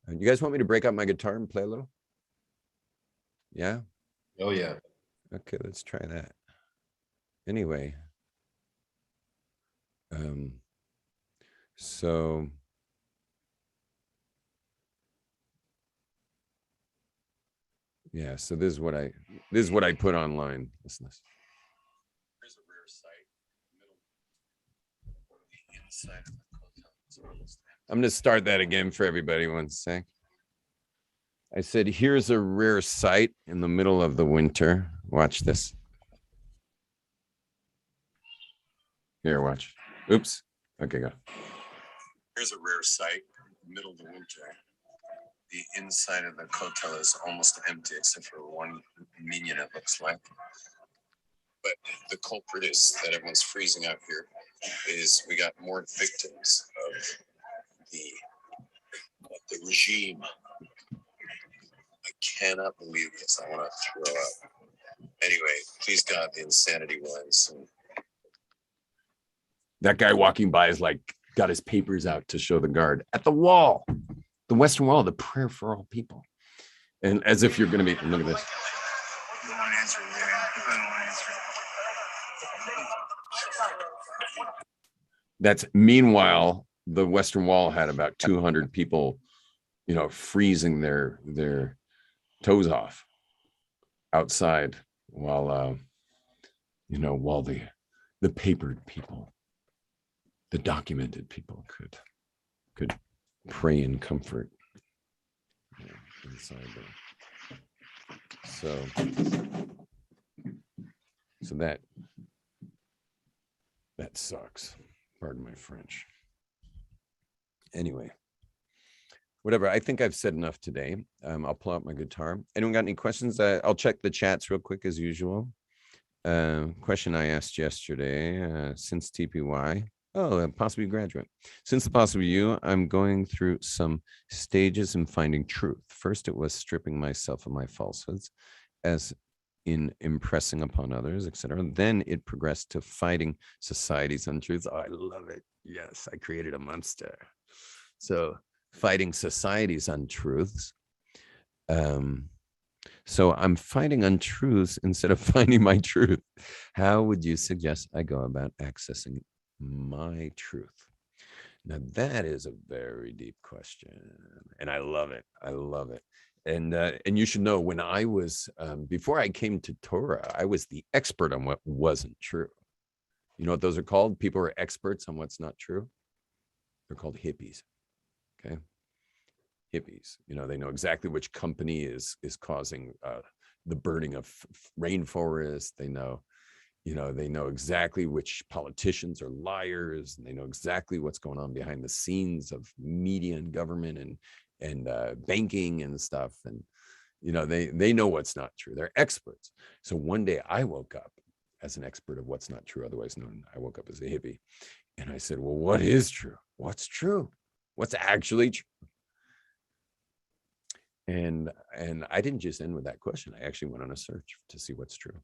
And you guys want me to break out my guitar and play a little? Yeah? Oh, yeah. Okay, let's try that. Anyway. So yeah, so this is what I put online. Listen to this. Here's a rare site inside of the Kotel. I'm going to start that again for everybody. One sec. I said, here's a rare site in the middle of the winter. Watch this. Here, watch. Oops. Okay, go. Here's a rare sight, middle of the winter. The inside of the hotel is almost empty except for one minion, it looks like. But the culprit is that everyone's freezing out here is we got more victims of the regime. I cannot believe this. I want to throw up. Anyway, please God, the insanity will end soon. That guy walking by is like, got his papers out to show the guard at the wall, the Western Wall, the prayer for all people. And as if you're going to be, look at this. You don't want to answer, man. You don't want to answer. That's meanwhile, the Western Wall had about 200 people, you know, freezing their toes off outside while, you know, while the papered people, the documented people could pray in comfort inside there. So that sucks. Pardon my French. Anyway, whatever. I think I've said enough today. I'll pull out my guitar. Anyone got any questions? I'll check the chats real quick as usual. Question I asked yesterday, since TPY. Oh, possibly graduate. Since the possible you, I'm going through some stages in finding truth. First, it was stripping myself of my falsehoods, as in impressing upon others, etc. Then it progressed to fighting society's untruths. Oh, I love it. Yes, I created a monster. So fighting society's untruths. So I'm fighting untruths instead of finding my truth. How would you suggest I go about accessing my truth? Now that is a very deep question, and I love it. I love it. And you should know, when I was before I came to Torah, I was the expert on what wasn't true. You know what those are called? People who are experts on what's not true. They're called hippies. Okay, hippies. You know, they know exactly which company is causing the burning of rainforests. They know, you know, they know exactly which politicians are liars, and they know exactly what's going on behind the scenes of media and government and banking and stuff. And, you know, they know what's not true. They're experts. So one day I woke up as an expert of what's not true, otherwise known, I woke up as a hippie. And I said, well, what is true? What's true? What's actually true? And I didn't just end with that question. I actually went on a search to see what's true.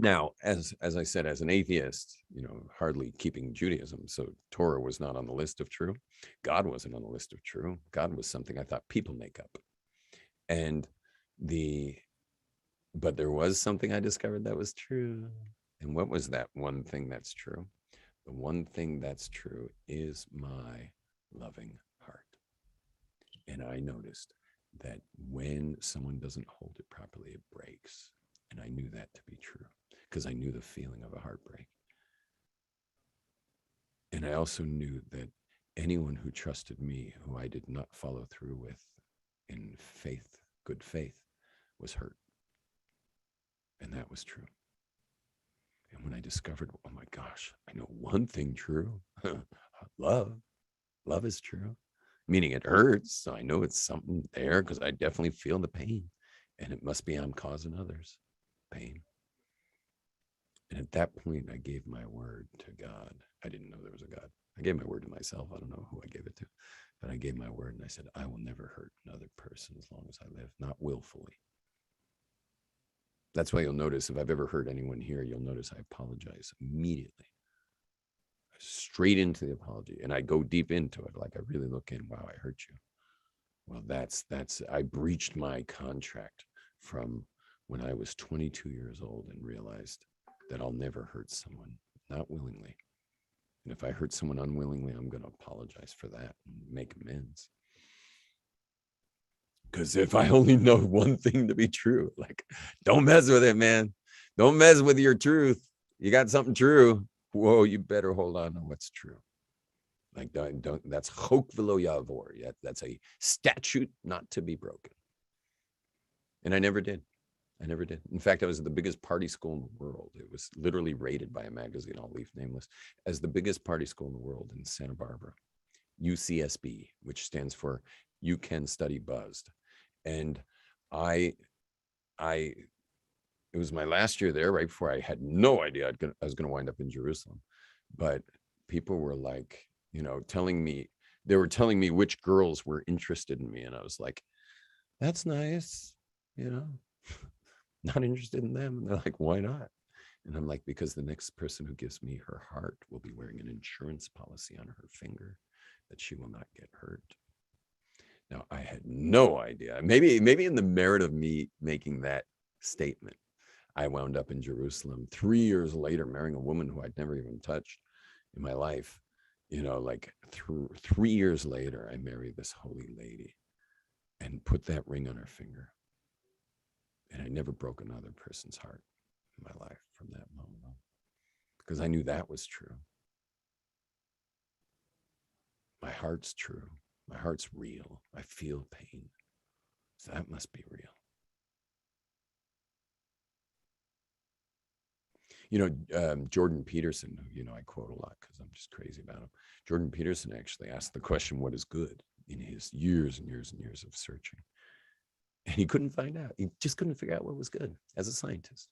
Now, as I said, as an atheist, you know, hardly keeping Judaism, so Torah was not on the list of true. God wasn't on the list of true. God was something I thought people make up. But there was something I discovered that was true. And what was that one thing that's true? The one thing that's true is my loving heart. And I noticed that when someone doesn't hold it properly, it breaks. And I knew that to be true, because I knew the feeling of a heartbreak. And I also knew that anyone who trusted me, who I did not follow through with in faith, good faith, was hurt. And that was true. And when I discovered, oh my gosh, I know one thing true, love is true, meaning it hurts. So I know it's something there, because I definitely feel the pain, and it must be I'm causing others pain. And at that point, I gave my word to God. I didn't know there was a God. I gave my word to myself. I don't know who I gave it to, but I gave my word, and I said, I will never hurt another person as long as I live, not willfully. That's why you'll notice, if I've ever hurt anyone here, you'll notice I apologize immediately. Straight into the apology. And I go deep into it. Like I really look in, wow, I hurt you. Well, that's, I breached my contract from when I was 22 years old and realized that I'll never hurt someone, not willingly. And if I hurt someone unwillingly, I'm going to apologize for that and make amends. Because if I only know one thing to be true, like, don't mess with it, man. Don't mess with your truth. You got something true. Whoa, you better hold on to what's true. Like, don't, that's chok v'lo yavor. Yeah, that's a statute not to be broken. And I never did. I never did. In fact, I was at the biggest party school in the world. It was literally rated by a magazine, I'll leave nameless, as the biggest party school in the world in Santa Barbara, UCSB, which stands for You Can Study Buzzed. And it was my last year there, right before I had no idea I was going to wind up in Jerusalem. But people were like, telling me which girls were interested in me. And I was like, that's nice, not interested in them. And they're like, why not? And I'm like, because the next person who gives me her heart will be wearing an insurance policy on her finger that she will not get hurt. Now, I had no idea. Maybe in the merit of me making that statement, I wound up in Jerusalem 3 years later, marrying a woman who I'd never even touched in my life. Like through 3 years later, I married this holy lady and put that ring on her finger. And I never broke another person's heart in my life from that moment on, because I knew that was true. My heart's true. My heart's real. I feel pain. So that must be real. Jordan Peterson, who, I quote a lot because I'm just crazy about him. Jordan Peterson actually asked the question, what is good, in his years and years and years of searching. And he couldn't find out. He just couldn't figure out what was good as a scientist.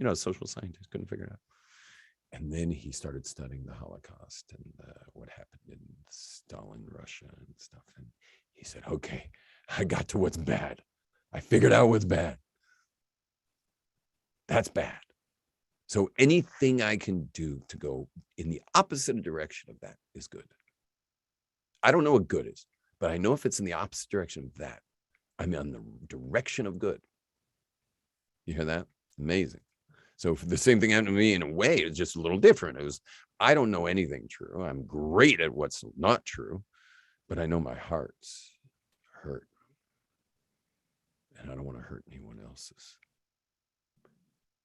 A social scientist, couldn't figure it out. And then he started studying the Holocaust and what happened in Stalin, Russia and stuff. And he said, okay, I got to what's bad. I figured out what's bad. That's bad. So anything I can do to go in the opposite direction of that is good. I don't know what good is, but I know if it's in the opposite direction of that, I'm on the direction of good. You hear that? Amazing. So the same thing happened to me in a way. It's just a little different. I don't know anything true. I'm great at what's not true, but I know my heart's hurt. And I don't want to hurt anyone else's.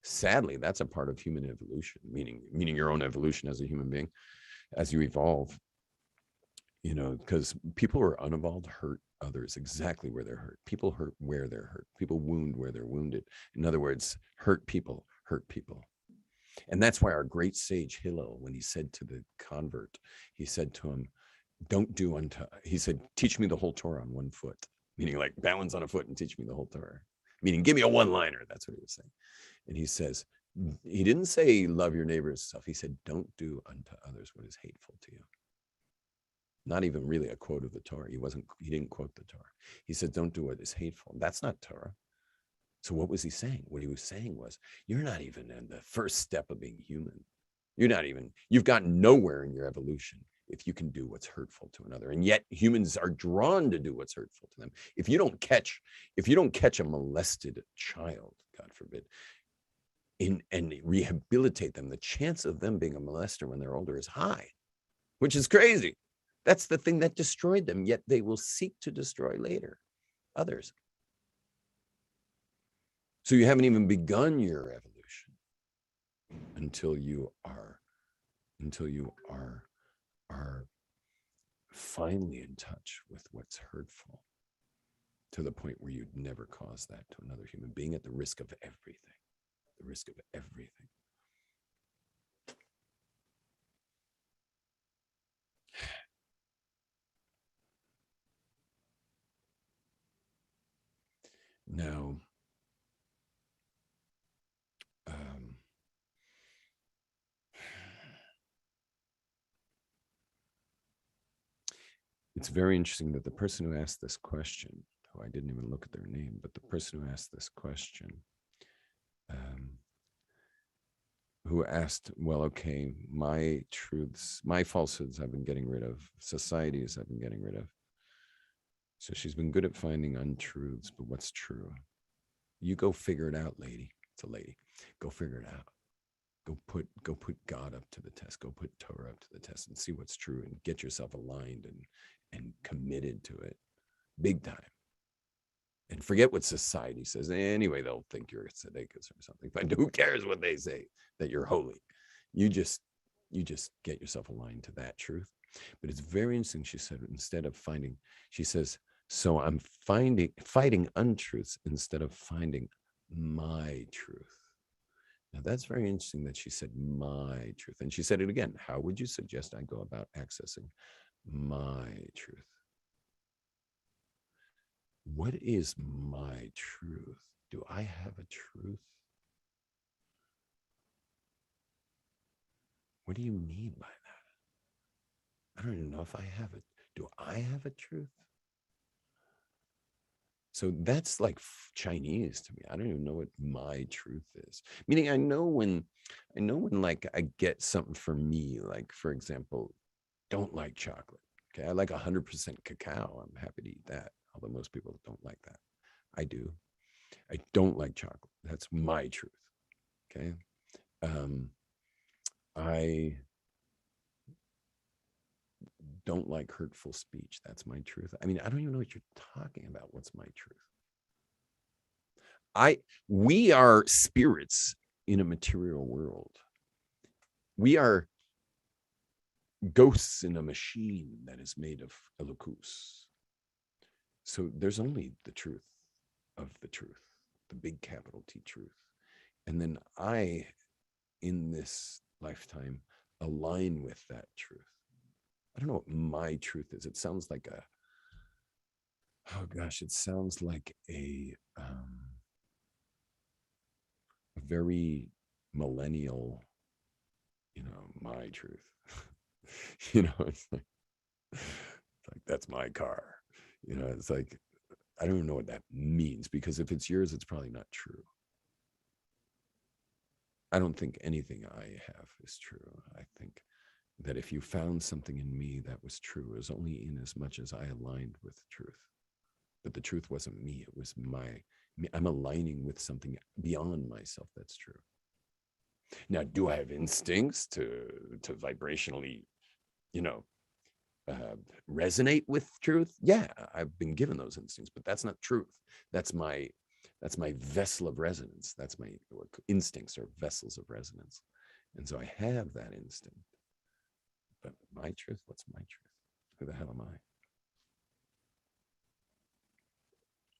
Sadly, that's a part of human evolution, meaning your own evolution as a human being, as you evolve, because people who are unevolved hurt others exactly where they're hurt. People hurt where they're hurt. People wound where they're wounded. In other words, hurt people hurt people. And that's why our great sage Hillel, when he said to the convert, he said to him, he said, teach me the whole Torah on one foot, meaning like balance on a foot and teach me the whole Torah, meaning give me a one-liner. That's what he was saying. And he says, he didn't say love your neighbor as self. He said, don't do unto others what is hateful to you. Not even really a quote of the Torah. He didn't quote the Torah. He said, don't do what is hateful. That's not Torah. So what was he saying? What he was saying was, you're not even in the first step of being human. You've gotten nowhere in your evolution if you can do what's hurtful to another. And yet humans are drawn to do what's hurtful to them. If you don't catch a molested child, God forbid, and rehabilitate them, the chance of them being a molester when they're older is high, which is crazy. That's the thing that destroyed them, yet they will seek to destroy later others. So you haven't even begun your evolution until you are finally in touch with what's hurtful, to the point where you'd never cause that to another human being, at the risk of everything. The risk of everything. Now, it's very interesting that the person who asked this question, who I didn't even look at their name, but the person who asked this question, who asked, well, okay, my truths, my falsehoods I've been getting rid of, societies I've been getting rid of. So she's been good at finding untruths, but what's true? You go figure it out, lady. It's a lady. Go figure it out. Go put God up to the test. Go put Torah up to the test and see what's true, and get yourself aligned and committed to it big time. And forget what society says. Anyway, they'll think you're a tzaddikus or something, but who cares what they say, that you're holy? You just get yourself aligned to that truth. But it's very interesting. She said, instead of she says, so I'm fighting untruths instead of finding my truth. Now that's very interesting that she said my truth. And she said it again. How would you suggest I go about accessing my truth? What is my truth? Do I have a truth? What do you mean by that? I don't even know if I have it. Do I have a truth? So that's like Chinese to me. I don't even know what my truth is. Meaning I know when like I get something for me, like for example, don't like chocolate. Okay. I like 100% cacao. I'm happy to eat that. Although most people don't like that. I do. I don't like chocolate. That's my truth. Okay. I don't like hurtful speech. That's my truth. I mean, I don't even know what you're talking about. What's my truth? We are spirits in a material world. We are ghosts in a machine that is made of elokus. So there's only the truth of the truth, the big capital T truth. And then I, in this lifetime, align with that truth. I don't know what my truth is. It sounds like it sounds like a very millennial, my truth. It's like that's my car. It's like I don't even know what that means, because if it's yours, it's probably not true. I don't think anything I have is true. I think that if you found something in me that was true, it was only in as much as I aligned with the truth. But the truth wasn't me. It was I'm aligning with something beyond myself that's true. Now, do I have instincts to vibrationally, resonate with truth? Yeah, I've been given those instincts, but that's not truth. That's my vessel of resonance. That's my instincts are vessels of resonance. And so I have that instinct. But my truth, what's my truth? Who the hell am I?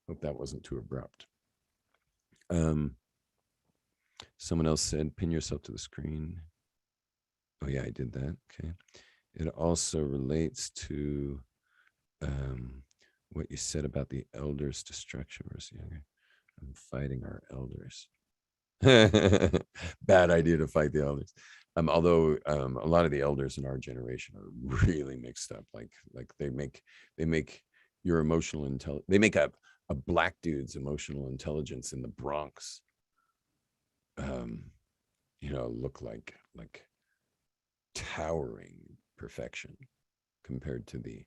Hope that wasn't too abrupt. Someone else said, pin yourself to the screen. Oh yeah, I did that. Okay. It also relates to what you said about the elders' destruction versus younger. I'm fighting our elders. Bad idea to fight the elders. Although a lot of the elders in our generation are really mixed up. Like they make your emotional intelligence. They make a black dude's emotional intelligence in the Bronx, look like towering perfection compared to the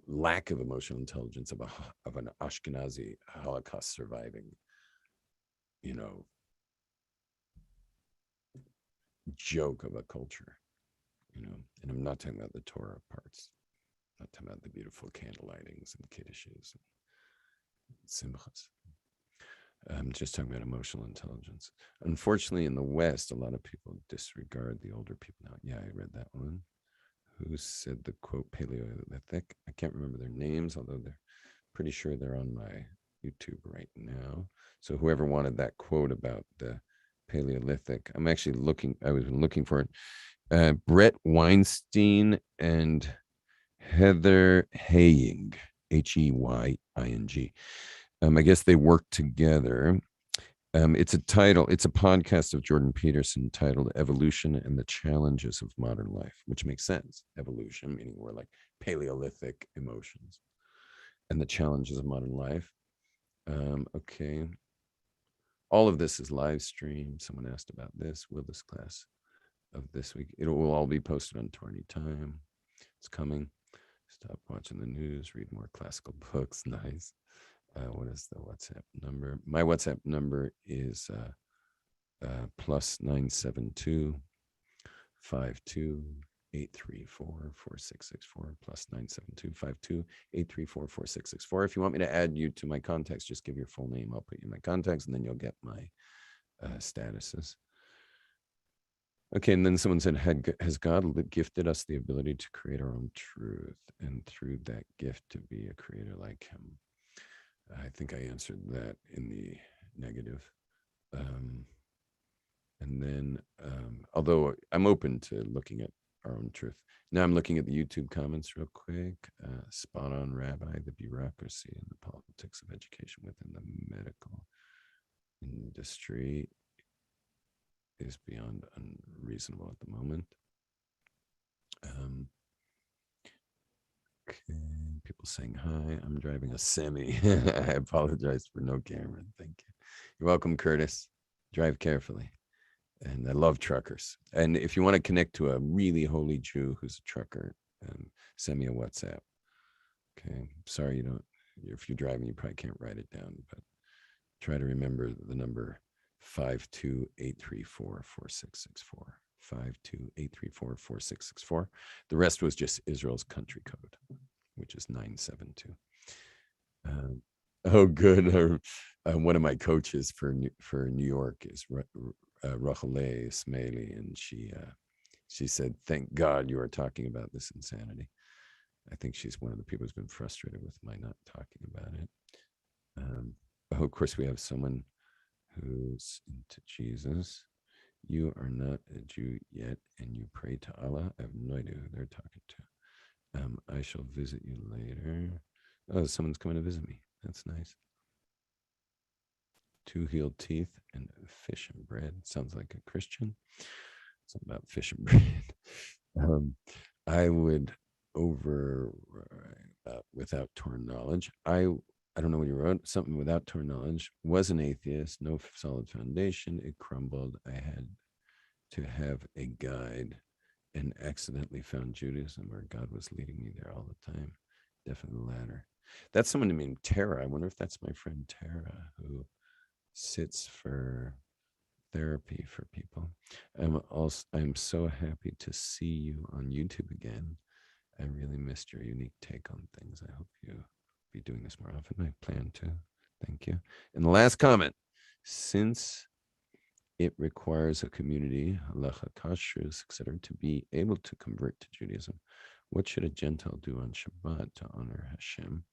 lack of emotional intelligence of an Ashkenazi Holocaust surviving, joke of a culture, and I'm not talking about the Torah parts. I'm not talking about the beautiful candle lightings and kiddushes and simchas. I'm just talking about emotional intelligence. Unfortunately, in the West, a lot of people disregard the older people now. Yeah, I read that one. Who said the quote Paleolithic? I can't remember their names, although they're pretty sure they're on my YouTube right now. So whoever wanted that quote about the Paleolithic, I was looking for it. Brett Weinstein and Heather Heying, Heying. I guess they worked together. It's a podcast of Jordan Peterson titled Evolution and the Challenges of Modern Life, which makes sense. Evolution, meaning we're like Paleolithic emotions, and the challenges of modern life. Okay. All of this is live stream. Someone asked about this. Will this class of this week? It will all be posted on Torah Anytime. It's coming. Stop watching the news. Read more classical books. Nice. What is the WhatsApp number? My WhatsApp number is plus 972 52 834 4664 plus 972 52 834 4664. If you want me to add you to my contacts, just give your full name. I'll put you in my contacts, and then you'll get my statuses. Okay, and then someone said, has God gifted us the ability to create our own truth, and through that gift to be a creator like him? I think I answered that in the negative. And then, although I'm open to looking at our own truth. Now I'm looking at the YouTube comments real quick. Spot on, Rabbi. The bureaucracy and the politics of education within the medical industry is beyond unreasonable at the moment. Okay, people saying hi. I'm driving a semi. I apologize for no camera. Thank you. You're welcome, Curtis. Drive carefully. And I love truckers. And if you want to connect to a really holy Jew who's a trucker, send me a WhatsApp. Okay. Sorry, if you're driving, you probably can't write it down, but try to remember the number 528344664. 528344664. The rest was just Israel's country code, which is 972. Oh, good. One of my coaches for New York is Rachele Ismaili, and she said, "Thank God you are talking about this insanity." I think she's one of the people who's been frustrated with my not talking about it. Of course, we have someone who's into Jesus. You are not a Jew yet, and you pray to Allah. I have no idea who they're talking to. I shall visit you later. Oh, someone's coming to visit me. That's nice. 2 healed teeth and fish and bread. Sounds like a Christian. Something about fish and bread. I would without torn knowledge. I don't know what you wrote. Something without torn knowledge. Was an atheist. No solid foundation. It crumbled. I had to have a guide and accidentally found Judaism, where God was leading me there all the time. Definitely the latter. That's someone named Tara. I wonder if that's my friend Tara, who sits for therapy for people. I'm so happy to see you on YouTube again. I really missed your unique take on things. I hope you be doing this more often. I plan to. Thank you. And the last comment, since it requires a community, halacha, kashrus, etc., to be able to convert to Judaism, what should a Gentile do on Shabbat to honor Hashem?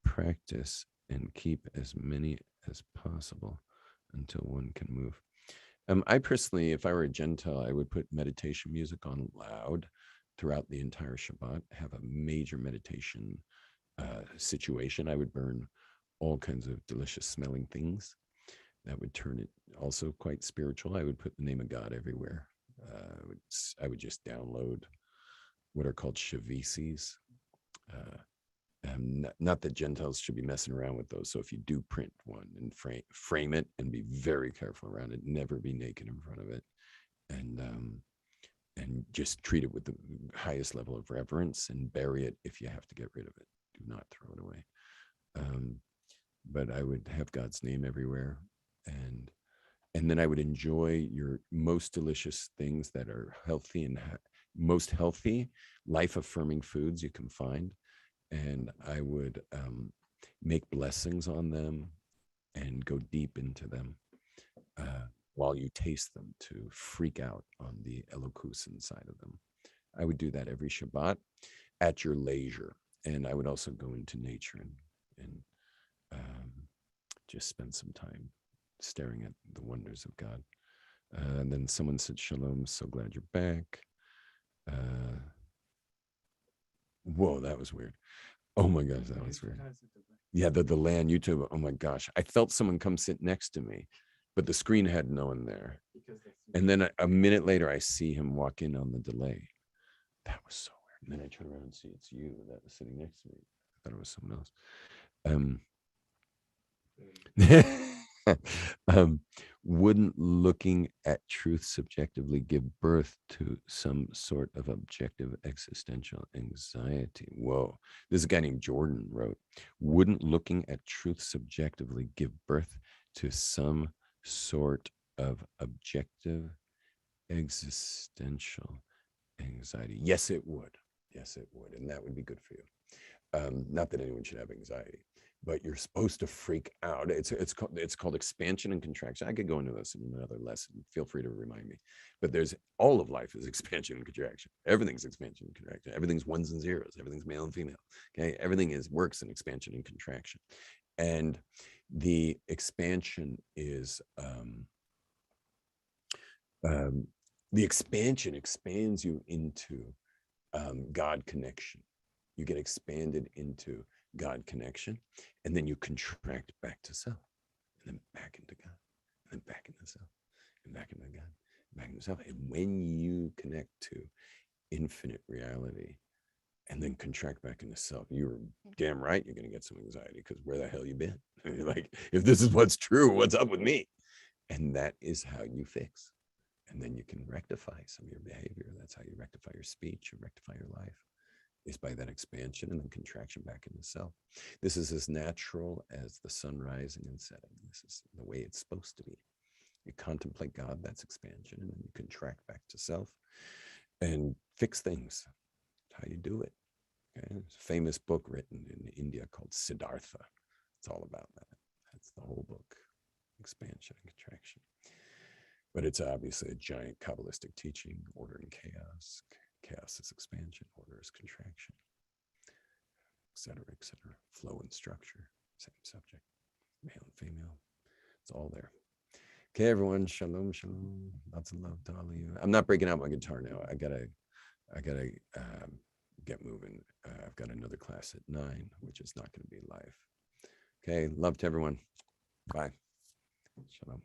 Practice and keep as many as possible until one can move. I personally, if I were a Gentile, I would put meditation music on loud throughout the entire Shabbat, have a major meditation situation. I would burn all kinds of delicious smelling things. That would turn it also quite spiritual. I would put the name of God everywhere. I would just download what are called shavisis. Not that Gentiles should be messing around with those. So if you do print one and frame it, and be very careful around it, never be naked in front of it, and just treat it with the highest level of reverence, and bury it if you have to get rid of it. Do not throw it away. But I would have God's name everywhere, and then I would enjoy your most delicious things that are healthy and most healthy, life-affirming foods you can find. And I would make blessings on them and go deep into them while you taste them, to freak out on the elokus inside of them. I would do that every Shabbat at your leisure. And I would also go into nature and just spend some time staring at the wonders of God. And then someone said, Shalom, so glad you're back. Whoa, that was weird. Oh my gosh, that was weird. Yeah, the land YouTube. Oh my gosh. I felt someone come sit next to me, but the screen had no one there. And then a minute later, I see him walk in on the delay. That was so weird. And then I turn around and see it's you that was sitting next to me. I thought it was someone else. Wouldn't looking at truth subjectively give birth to some sort of objective existential anxiety? Whoa, this is a guy named Jordan wrote, wouldn't looking at truth subjectively give birth to some sort of objective existential anxiety? Yes, it would. Yes, it would. And that would be good for you. Not that anyone should have anxiety, but you're supposed to freak out. It's called expansion and contraction. I could go into this in another lesson. Feel free to remind me. But all of life is expansion and contraction. Everything's expansion and contraction. Everything's ones and zeros. Everything's male and female. Okay, everything works in expansion and contraction. And The expansion is expands you into God connection. You get expanded into God connection, and then you contract back to self, and then back into God, and then back into self, and back into God, back into self. And when you connect to infinite reality and then contract back into self, you're damn right you're going to get some anxiety, because where the hell you been? You're like, if this is what's true, what's up with me? And that is how you fix. And then you can rectify some of your behavior. That's how you rectify your speech, you rectify your life, is by that expansion and then contraction back into self. This is as natural as the sun rising and setting. This is the way it's supposed to be. You contemplate God, that's expansion, and then you contract back to self and fix things. That's how you do it. Okay? There's a famous book written in India called Siddhartha. It's all about that. That's the whole book, expansion and contraction. But it's obviously a giant Kabbalistic teaching, order and chaos. Chaos is expansion, order is contraction, etc., etc. Flow and structure, same subject, male and female. It's all there. Okay, everyone, shalom, shalom. Lots of love to all of you. I'm not breaking out my guitar now. I gotta get moving. I've got another class at 9, which is not going to be live. Okay, love to everyone. Bye. Shalom.